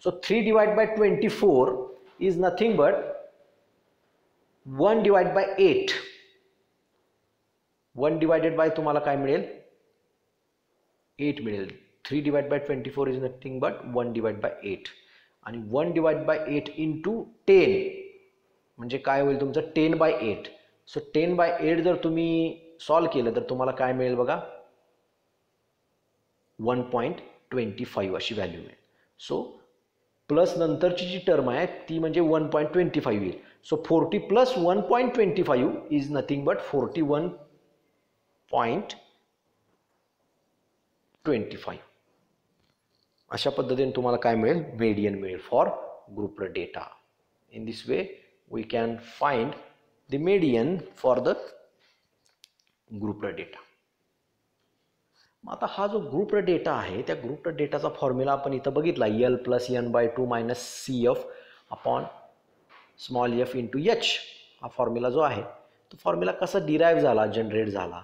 So 3 divide by 24 is nothing but 1 divide by 8. 1 divided by तुम्हाला काय मिळेल? 8 मिळेल. 3 divide by 24 is nothing but 1 divide by 8. आणि 1 डिवाइड बाय 8 इंटू 10 म्हणजे काय होईल तुमचं? 10/8. सो 10/8 जर तुम्ही सॉल्व केलं तर तुम्हाला काय मिळेल बघा? 1.25 अशी व्हॅल्यू मिळेल. सो प्लस नंतरची जी टर्म आहे ती म्हणजे 1.25 येईल. So 40 plus 1.25 is nothing but 41.25. अशा पद्धतीने तुम्हाला काय मिळेल, मेडियन मिळेल for grouped data. In this way we can find the median for the grouped data. मग आता हा जो ग्रुप्ड डेटा आहे त्या ग्रुप्ड डेटाचा फॉर्म्युला आपण इथं बघितला, L plus n/2 minus CF upon small f into H. हा फॉर्म्युला जो आहे तो फॉर्म्युला कसा डिराईव्ह झाला, जनरेट झाला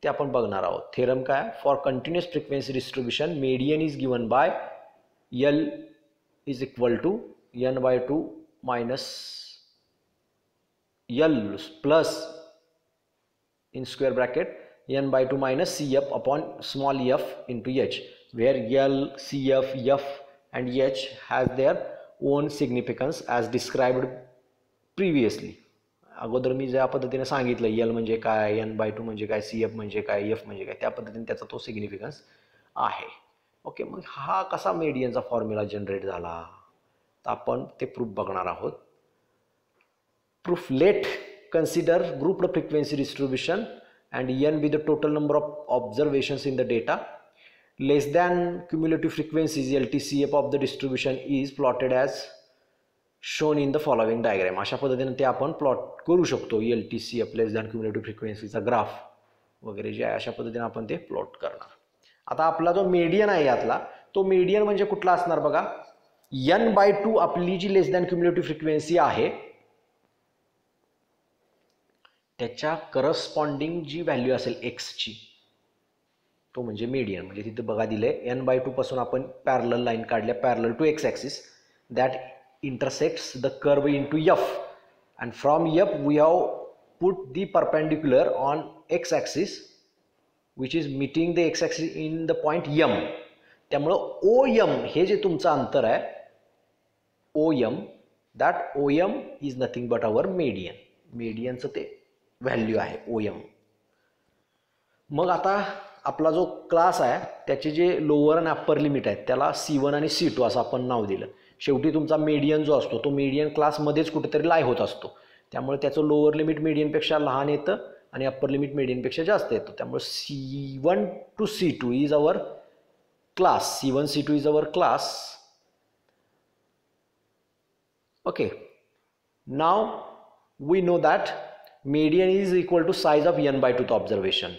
ते आपण बघणार आहोत. थेरम काय, for continuous frequency distribution median is given by L is equal to n/2 minus L plus in square bracket n/2 minus CF upon small f into H, where L, CF, F and H has their own significance as described previously. अगोदर मी ज्या पद्धतीने सांगितलं L म्हणजे काय, n/2 म्हणजे काय, CF म्हणजे काय, F म्हणजे काय, त्या पद्धतीने त्याचा तो सिग्निफिकन्स आहे. ओके, मग हा कसा मेडियनचा फॉर्म्युला जनरेट झाला तर आपण ते प्रूफ बघणार आहोत. Proof late consider grouped frequency distribution and n be the total number of observations in the data. Less than cumulative frequencies LTCF of the distribution is plotted as shown in the following diagram. अशा पद्धतीने ते आपण plot करू शकतो. LTCF लेस than cumulative फ्रिक्वेन्सीचा graph वगैरे जे आहे अशा पद्धतीने आपण ते प्लॉट करणार. आता आपला जो मेडियन आहे यातला तो मेडियन म्हणजे कुठला असणार बघा, n/2 आपली जी लेस दॅन क्युम्युलेटिव्ह फ्रिक्वेन्सी आहे त्याच्या करस्पॉन्डिंग जी व्हॅल्यू असेल एक्सची तो म्हणजे मेडियन. म्हणजे तिथे बघा दिले n/2 पासून आपण पॅरलल लाईन काढल्या parallel to X axis that intersects the curve into F and from F we have put the perpendicular on X axis which is meeting the X axis in the point M. त्यामुळं OM हे जे तुमचं अंतर आहे OM, that OM is nothing but our median. मेडियनचं ते value आहे OM. मग आता आपला जो क्लास आहे त्याचे जे लोअर आणि अप्पर लिमिट आहेत त्याला C1 आणि C2 असं आपण नाव दिलं. शेवटी तुमचा मेडियन जो असतो तो मेडियन क्लासमध्येच कुठेतरी लाय होत असतो. त्यामुळे त्याचं लोअर लिमिट मेडियनपेक्षा लहान येतं आणि अप्पर लिमिट मेडियनपेक्षा जास्त येतं. त्यामुळे C1 to C2 is our class. C1 C2 is our class. Okay, now we know that median is equal to size of n/2 observation.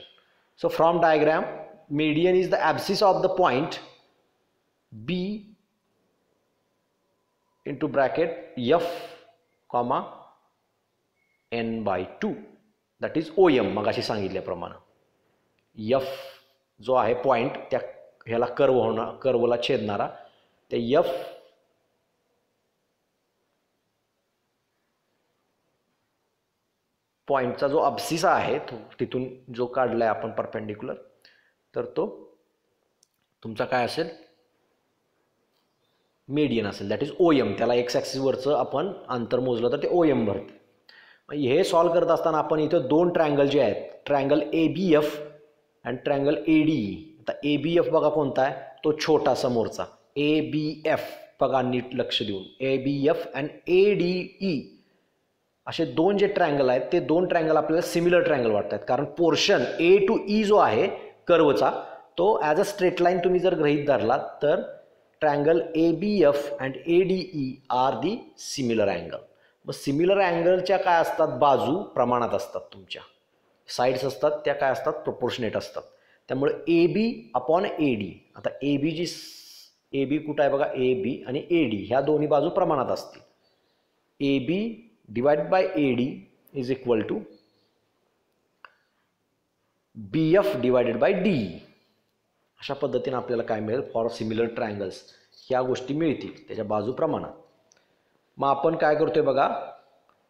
So from diagram median is the abscissa of the point B into bracket F comma n/2 that is OM. मगाशी सांगितल्याप्रमाणे F जो आहे point त्या ह्याला कर्वला छेदणारा त्या F पॉइंटचा जो अब्सिसा आहे तो तिथून जो काढलाय आपण परपेंडिक्युलर तर तो तुमचा काय असेल मेडियन असेल दॅट इज OM. त्याला एक्स ॲक्सिसवरचं आपण अंतर मोजलं तर ते OM भरते. हे सॉल्व करत असताना आपण इथं दोन ट्रायंगल जे आहेत triangle ABF and triangle ADE. आता ABF बघा कोणता आहे तो छोटा समोरचा ABF बघा नीट लक्ष देऊन ABF अँड ADE असे दोन जे ट्रायंगल आहेत ते दोन ट्रायंगल आपल्याला सिमिलर ट्रायंगल वाटतात कारण पोर्शन A to E जो आहे कर्वचा तो ॲज अ स्ट्रेट लाईन तुम्ही जर गृहीत धरला तर triangle ABF and ADE are the similar angle. मग सिमिलर अँगलच्या काय असतात बाजू प्रमाणात असतात, तुमच्या साईड्स असतात त्या काय असतात प्रोपोर्शनेट असतात. त्यामुळे AB अपॉन AD. आता AB कुठं आहे बघा AB आणि AD ह्या दोन्ही बाजू प्रमाणात असतील. AB divided by AD is equal to BF divided by DE. अशा पद्धतीने आपल्याला काय मिळेल फॉर सिमिलर ट्रायंगल्स ह्या गोष्टी मिळतील त्याच्या बाजू प्रमाणात. मग आपण काय करतोय बघा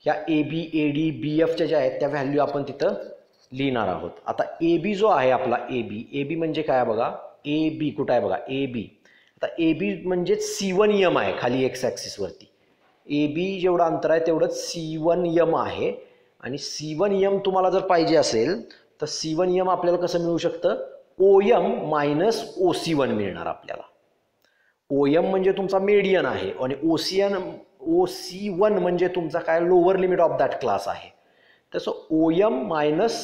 ह्या AB AD BF ज्या आहेत त्या व्हॅल्यू आपण तिथं लिहिणार आहोत. आता AB जो आहे आपला AB म्हणजे काय बघा AB कुठं आहे बघा AB. आता AB म्हणजे C1M आहे खाली एक्स ॲक्सिसवरती. AB जेवढं अंतर आहे तेवढंच C1M आहे आणि C1M तुम्हाला जर पाहिजे असेल तर C1M आपल्याला कसं मिळू शकतं OM मायनस OC1 मिळणार आपल्याला. OM म्हणजे तुमचा मेडियन आहे आणि OC1 म्हणजे तुमचा काय lower limit of that class आहे. तसं OM minus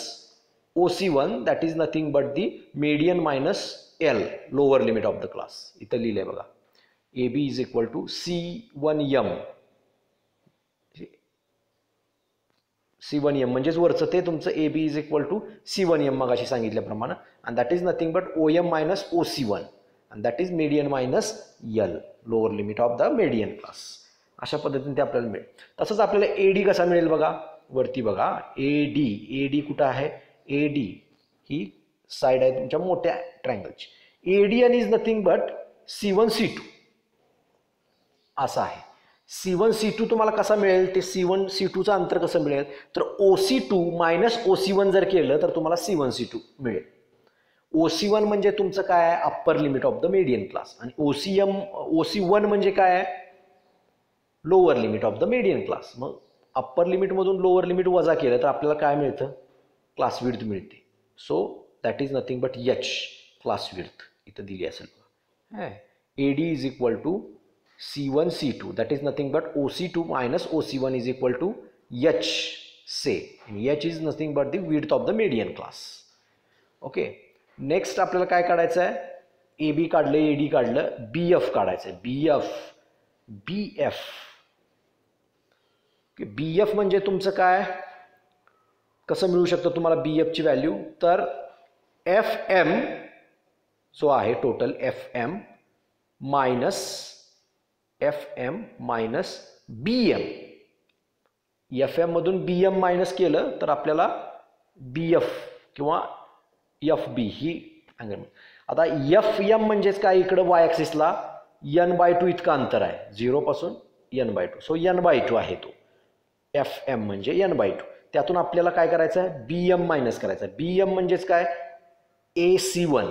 OC1 that is nothing but the median minus L lower limit of the class. इथं लिहिलंय बघा AB is equal to C1M. C1M म्हणजेच वरचं ते तुमचं AB is equal to C1M मगाशी सांगितल्याप्रमाणे आणि that is nothing but OM minus OC1 and that is median minus L lower limit of the median class. अशा पद्धतीने ते आपल्याला मिळेल. तसंच आपल्याला AD कसा मिळेल बघा वरती बघा AD कुठं आहे AD ही साइड आहे तुमच्या मोठ्या ट्रायंगलची. ADN is nothing but C1 C2 असा आहे. C1 C2 तुम्हाला कसा मिळेल ते C1 C2 चं अंतर कसं मिळेल तर OC2 मायनस OC1 जर केलं तर तुम्हाला C1 C2 मिळेल. OC1 म्हणजे तुमचं काय आहे upper limit of the median class आणि OC1 म्हणजे काय आहे lower limit of the median class. मग अप्पर लिमिट मधून लोअर लिमिट वजा केलं तर आपल्याला काय मिळतं क्लास विड्थ मिळते. So that is nothing but H class width इथं दिली असेल. AD is equal to C1 C2 that is nothing but OC2 minus OC1 is equal to H say. H is nothing but the width of the median class. Okay. Next आपल्याला काय काढायचं आहे AB काढलं AD काढलं BF काढायचं आहे. BF म्हणजे तुमचं काय कसं मिळू शकतं तुम्हाला BF ची व्हॅल्यू तर FM जो आहे total FM minus BM. FM मधून BM मायनस केलं तर आपल्याला BF किंवा FB ही अँगल. आता FM म्हणजेच काय इकडं y ॲक्सिसला n/2 इतका अंतर आहे 0 पासून n/2. सो n/2 आहे तो FM म्हणजे n/2. त्यातून आपल्याला काय करायचं आहे BM मायनस करायचं आहे. BM म्हणजेच काय AC1.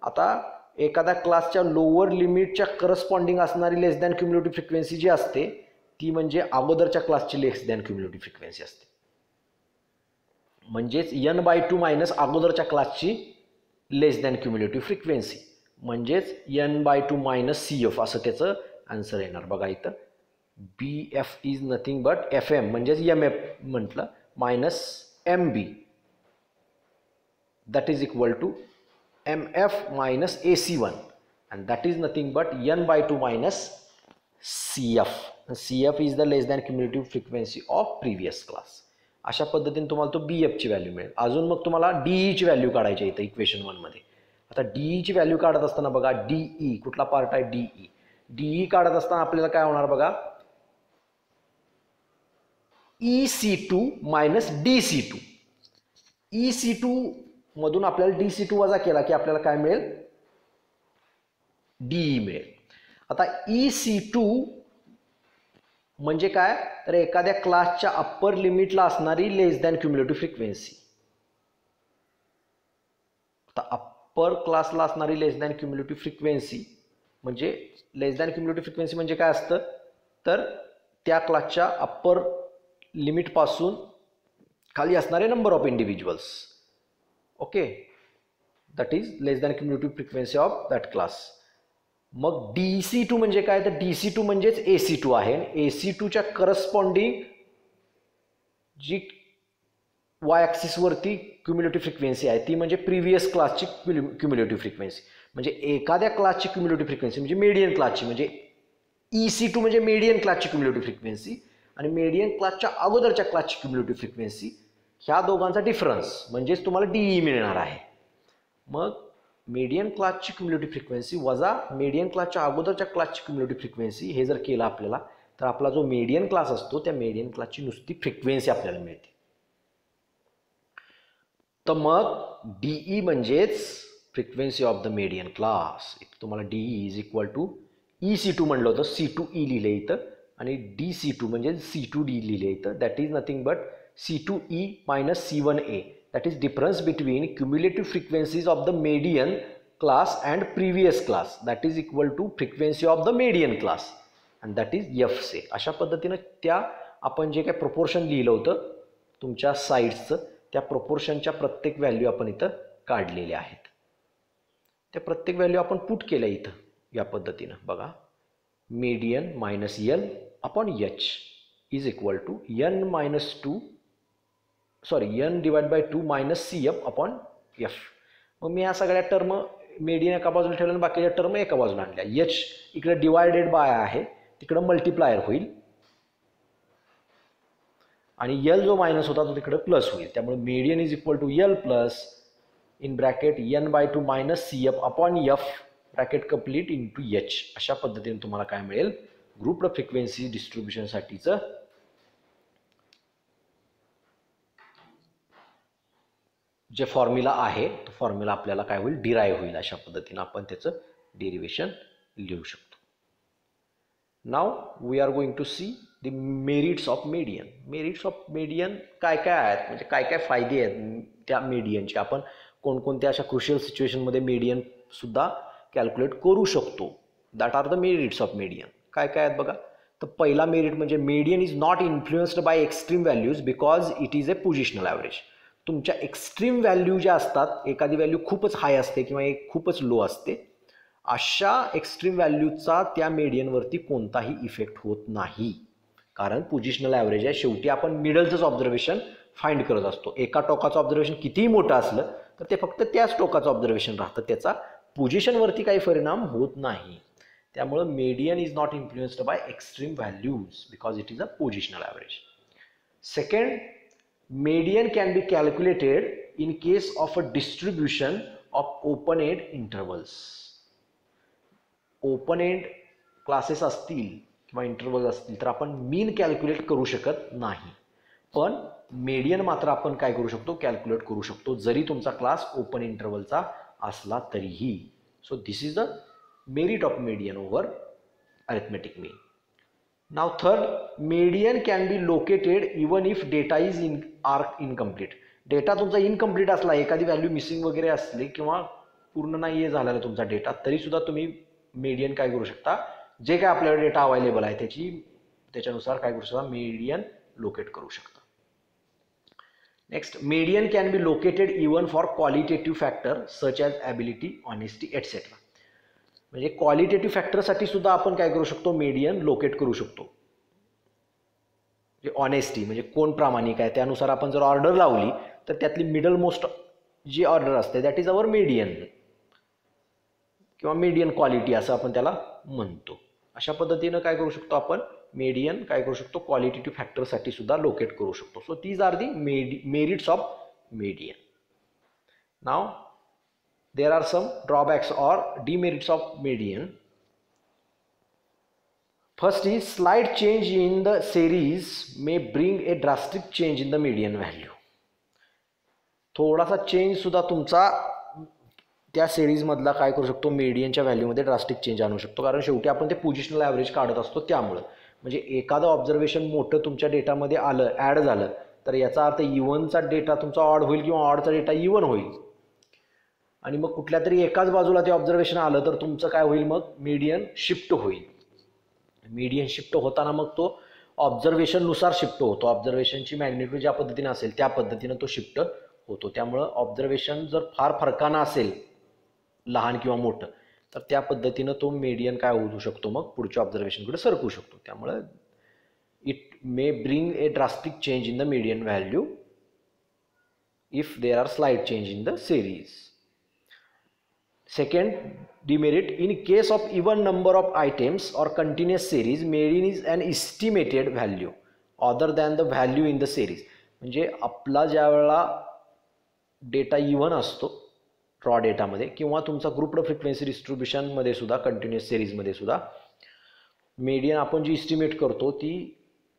आता एखाद्या क्लासच्या लोअर लिमिटच्या करस्पॉन्डिंग असणारी लेस दॅन क्युम्युलेटिव्ह फ्रिक्वेन्सी जी असते ती म्हणजे अगोदरच्या क्लासची लेस दॅन क्युम्युलेटिव्ह फ्रिक्वेन्सी असते. म्हणजेच n/2 मायनस अगोदरच्या क्लासची लेस दॅन क्युम्युलेटिव्ह फ्रिक्वेन्सी म्हणजेच n/2 मायनस CF असं त्याचं आन्सर येणार. बघा इथं BF is nothing but FM म्हणजेच MF म्हटलं minus MB that is equal to MF minus AC1 and that is nothing but n/2 minus CF. CF is the less than cumulative frequency of previous class. अशा पद्धतीने तुम्हाला तो BF ची value मिळेल. अजून मग तुम्हाला DE ची व्हॅल्यू काढायची आहे इथं इक्वेशन 1 मध्ये. आता DE ची व्हॅल्यू काढत असताना बघा DE कुठला पार्ट आहे DE काढत असताना आपल्याला काय होणार बघा EC2 मायनस DC2. EC2 मधून आपल्याला DC2 वजा केला की आपल्याला काय मिळेल DE मिळेल. आता EC2 म्हणजे काय तर एखाद्या क्लासच्या अप्पर लिमिटला असणारी लेस दॅन क्युम्युलेटिव्ह फ्रिक्वेन्सी. आता अप्पर क्लासला असणारी लेस दॅन क्युम्युलेटिव्ह फ्रिक्वेन्सी म्हणजे लेस दॅन क्युम्युलेटिव्ह फ्रिक्वेन्सी म्हणजे काय असतं तर त्या क्लासच्या अप्पर लिमिट पासून खाली असणारे number of individuals. Okay that is less than cumulative frequency of that class. मग DC2 म्हणजे काय तर DC2 म्हणजेच AC2 आहे. AC2 च्या करस्पॉन्डिंग जी y ॲक्सिस वरती क्युम्युलेटिव्ह फ्रिक्वेन्सी आहे ती म्हणजे प्रिव्हियस क्लासची क्युम्युलेटिव्ह फ्रिक्वेन्सी. म्हणजे एखाद्या क्लासची क्युम्युलेटिव्ह फ्रिक्वेन्सी म्हणजे मेडियन क्लासची म्हणजे EC2 म्हणजे मेडियन क्लासची क्युम्युलेटिव्ह फ्रिक्वेन्सी आणि मेडियन क्लासच्या अगोदरच्या क्लासची क्युम्युलेटिव्ह फ्रिक्वेन्सी ह्या दोघांचा डिफरन्स म्हणजेच तुम्हाला DE मिळणार आहे. मग मेडियन क्लासची क्युम्युलेटिव्ह फ्रिक्वेन्सी वजा मेडियन क्लासच्या अगोदरच्या क्लासची क्युम्युलेटिव्ह फ्रिक्वेन्सी हे जर केलं आपल्याला तर आपला जो मेडियन क्लास असतो त्या मेडियन क्लासची नुसती फ्रिक्वेन्सी आपल्याला मिळते. तर मग DE म्हणजेच frequency of the median class. तुम्हाला DE is equal to EC2 म्हणलं होतं C2E लिहिले इथं आणि DC2 म्हणजे C2D लिहिले इथं that is nothing but C2E minus C1A. That is difference between cumulative frequencies of the median class and previous class that is equal to frequency of the median class and that is F से. अशा पद्धतीने त्या आपण जे काही proportion लिहिलं होतं तुमच्या साइड्सचं त्या प्रोपोर्शनच्या प्रत्येक व्हॅल्यू आपण इथं काढलेल्या आहेत. त्या प्रत्येक व्हॅल्यू आपण पुट केल्या इथं या पद्धतीनं. बघा, median minus L upon H is equal to N divide by 2 minus C F upon F. मग मी या सगळ्या टर्म मीडियन एका बाजूला ठेवल्या आणि बाकीच्या टर्म एका बाजूला आणल्या. एच इकडे डिवायडेड बाय आहे, तिकडं मल्टिप्लायर होईल आणि एल जो मायनस होता तो तिकडे प्लस होईल. त्यामुळे median is equal to L plus in bracket N by 2 minus C F upon F bracket complete into H. अशा पद्धतीने तुम्हाला काय मिळेल, ग्रुप्ड फ्रिक्वेन्सी डिस्ट्रीब्युशनसाठीचं जे फॉर्म्युला आहे तो फॉर्म्युला आपल्याला काय होईल, डिराईव्ह होईल. अशा पद्धतीने आपण त्याचं डेरिव्हेशन लिहू शकतो. Now we are going to see the merits of median. Merits of median काय काय आहेत, म्हणजे काय काय फायदे आहेत त्या मीडियनचे. आपण कोणकोणत्या अशा क्रुशियल सिच्युएशनमध्ये मीडियन सुद्धा कॅल्क्युलेट करू शकतो. That are the merits of median. काय काय आहेत बघा. तर पहिला मेरिट म्हणजे median is not influenced by extreme values because it is a positional average. तुमच्या एक्स्ट्रीम व्हॅल्यू ज्या असतात, एखादी व्हॅल्यू खूपच हाय असते किंवा एक खूपच लो असते, अशा एक्स्ट्रीम व्हॅल्यूचा त्या मीडियनवरती कोणताही इफेक्ट होत नाही, कारण पोझिशनल ॲव्हरेज आहे. शेवटी आपण मिडलचंच ऑब्झर्वेशन फाइंड करत असतो. एका टोकाचं ऑब्झर्वेशन कितीही मोठं असलं तर ते फक्त त्याच टोकाचं ऑब्झर्वेशन राहतं, त्याचा पोझिशनवरती काही परिणाम होत नाही. त्यामुळं median is not influenced by extreme values because it is a positional average. Second, median can be calculated in case of a distribution of open-end intervals. open-end classes असतील किंवा इंटरवल्स असतील तर आपण मीन कॅल्क्युलेट करू शकत नाही, पण मीडियन मात्र आपण काय करू शकतो, कॅल्क्युलेट करू शकतो, जरी तुमचा क्लास ओपन इंटरवलचा असला तरीही. So this is the merit of median over arithmetic mean. Now third, median can be located even if data is incomplete. Data तुमचा इनकम्प्लीट असला, एखादी व्हॅल्यू मिसिंग वगैरे असली किंवा पूर्ण नाही झालेला तुमचा डेटा, तरी सुद्धा तुम्ही मीडियन काय करू शकता, जे काय आपल्याला डेटा अवेलेबल आहे त्याच्यानुसार काय करू शकता, मीडियन लोकेट करू शकता. Next, median can be located even for qualitative factor such as ability, honesty etcetera. म्हणजे क्वालिटेटिव्ह फॅक्टरसाठी सुद्धा आपण काय करू शकतो, मीडियन लोकेट करू शकतो. म्हणजे ऑनेस्टी म्हणजे कोण प्रामाणिक आहे त्यानुसार आपण जर ऑर्डर लावली तर त्यातली मिडल मोस्ट जी ऑर्डर असते दॅट इज अवर मीडियन किंवा मीडियन क्वालिटी असं आपण त्याला म्हणतो. अशा पद्धतीनं काय करू शकतो आपण, मीडियन काय करू शकतो, क्वालिटेटिव्ह फॅक्टरसाठी सुद्धा लोकेट करू शकतो. So these are the merits of median. Now there are some drawbacks or demerits of median. First is slight change in the series may bring a drastic change in the median value. थोडासा change सुद्धा तुमचा त्या series मधला काय करू शकतो, मीडियनच्या व्हॅल्यूमध्ये drastic change आणू शकतो, कारण शेवटी आपण ते पोझिशनल ॲव्हरेज काढत असतो. त्यामुळे म्हणजे एखादं ऑब्झर्वेशन मोठं तुमच्या डेटामध्ये आलं, ॲड झालं, तर याचा अर्थ इव्हनचा डेटा तुमचा ऑड होईल किंवा ऑडचा डेटा इव्हन होईल. आणि मग कुठल्या तरी एकाच बाजूला ते ऑब्झर्वेशन आलं तर तुमचं काय होईल, मग मीडियन शिफ्ट होईल. मीडियन शिफ्ट होताना मग तो ऑब्झर्वेशननुसार शिफ्ट होतो. ऑब्झर्वेशनची मॅग्निट्यूड ज्या पद्धतीने असेल त्या पद्धतीनं तो शिफ्ट होतो. त्यामुळं ऑब्झर्वेशन जर फार फरकानं असेल, लहान किंवा मोठं, तर त्या पद्धतीनं तो मीडियन काय होऊ शकतो, मग पुढच्या ऑब्झर्वेशनकडे सरकू शकतो. त्यामुळं it may bring a drastic change in the median value if there are slight change in the series. Second demerit, in case of even number of items or continuous series, median is an estimated value other than the value in the series. म्हणजे आपला ज्या वेळेला data even असतो raw डेटामध्ये किंवा तुमचा grouped frequency डिस्ट्रीब्युशनमध्ये सुद्धा, continuous सिरीजमध्ये सुद्धा मीडियन आपण जी इस्टिमेट करतो ती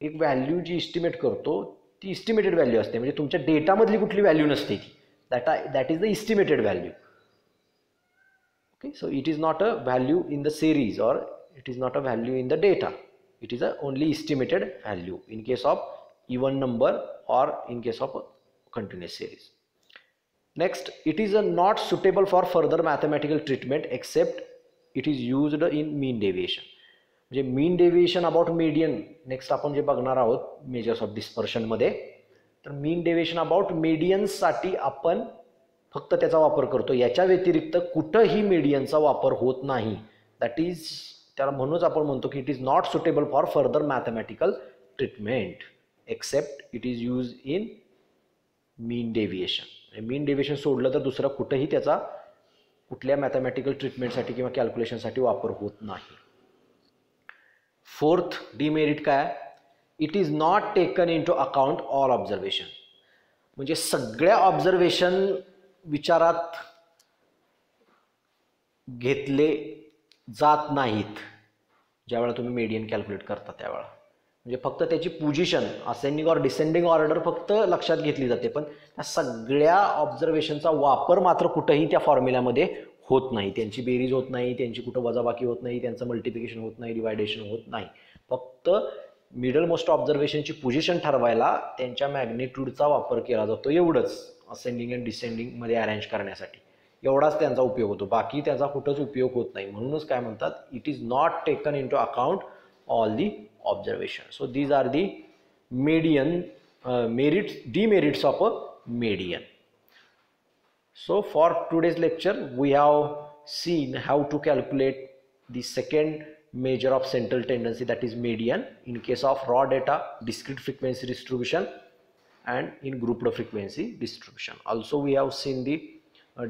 एक व्हॅल्यू जी इस्टिमेट करतो ती इस्टिमेटेड व्हॅल्यू असते. म्हणजे तुमच्या डेटामधली कुठली व्हॅल्यू नसते ती, that is the estimated value. Okay, so it is not a value in the series or it is not a value in the data. It is a only estimated value in case of even number or in case of a continuous series. Next, it is not suitable for further mathematical treatment except it is used in mean deviation. म्हणजे mean deviation about median next आपण जे बघणार आहोत measures of dispersion मध्ये, तर mean deviation about median साठी आपण फक्त त्याचा वापर करतो. याच्या व्यतिरिक्त कुठंही मीडियनचा वापर होत नाही. दॅट इज, त्याला म्हणूनच आपण म्हणतो की it is not suitable for further mathematical treatment except it is use in mean deviation. Mean deviation सोडलं तर दुसरा कुठंही त्याचा कुठल्या मॅथमॅटिकल ट्रीटमेंटसाठी किंवा कॅल्क्युलेशनसाठी वापर होत नाही. फोर्थ डिमेरिट काय, it is not taken into account all observation. म्हणजे सगळ्या ऑब्झर्वेशन विचारात घेतले जात नाहीत ज्यावेळेला तुम्ही मीडियन कॅल्क्युलेट करता त्यावेळेला. म्हणजे फक्त त्याची पोझिशन असेंडिंग और डिसेंडिंग ऑर्डर फक्त लक्षात घेतली जाते, पण त्या सगळ्या ऑब्झर्वेशनचा वापर मात्र कुठंही त्या फॉर्म्युल्यामध्ये होत नाही. त्यांची बेरीज होत नाही, त्यांची कुठं वजाबाकी होत नाही, त्यांचं मल्टिप्लिकेशन होत नाही, डिवायडेशन होत नाही. फक्त मिडल मोस्ट ऑब्झर्वेशनची पोझिशन ठरवायला त्यांच्या मॅग्निट्यूडचा वापर केला जातो, एवढंच. असेंडिंग अँड डिसेंडिंगमध्ये अरेंज करण्यासाठी एवढाच त्यांचा उपयोग होतो, बाकी त्याचा कुठंच उपयोग होत नाही. म्हणूनच काय म्हणतात, it is not taken into account all the observation. So these are the median merits, demerits of a median. So for today's lecture we have seen how to calculate the second measure of central tendency, that is median, in case of raw data, discrete frequency distribution, and in grouped frequency distribution. Also we have seen the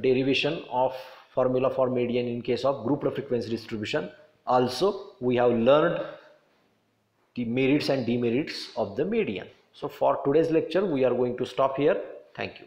derivation of formula for median in case of grouped frequency distribution. Also we have learned the merits and demerits of the median. So for today's lecture we are going to stop here. Thank you.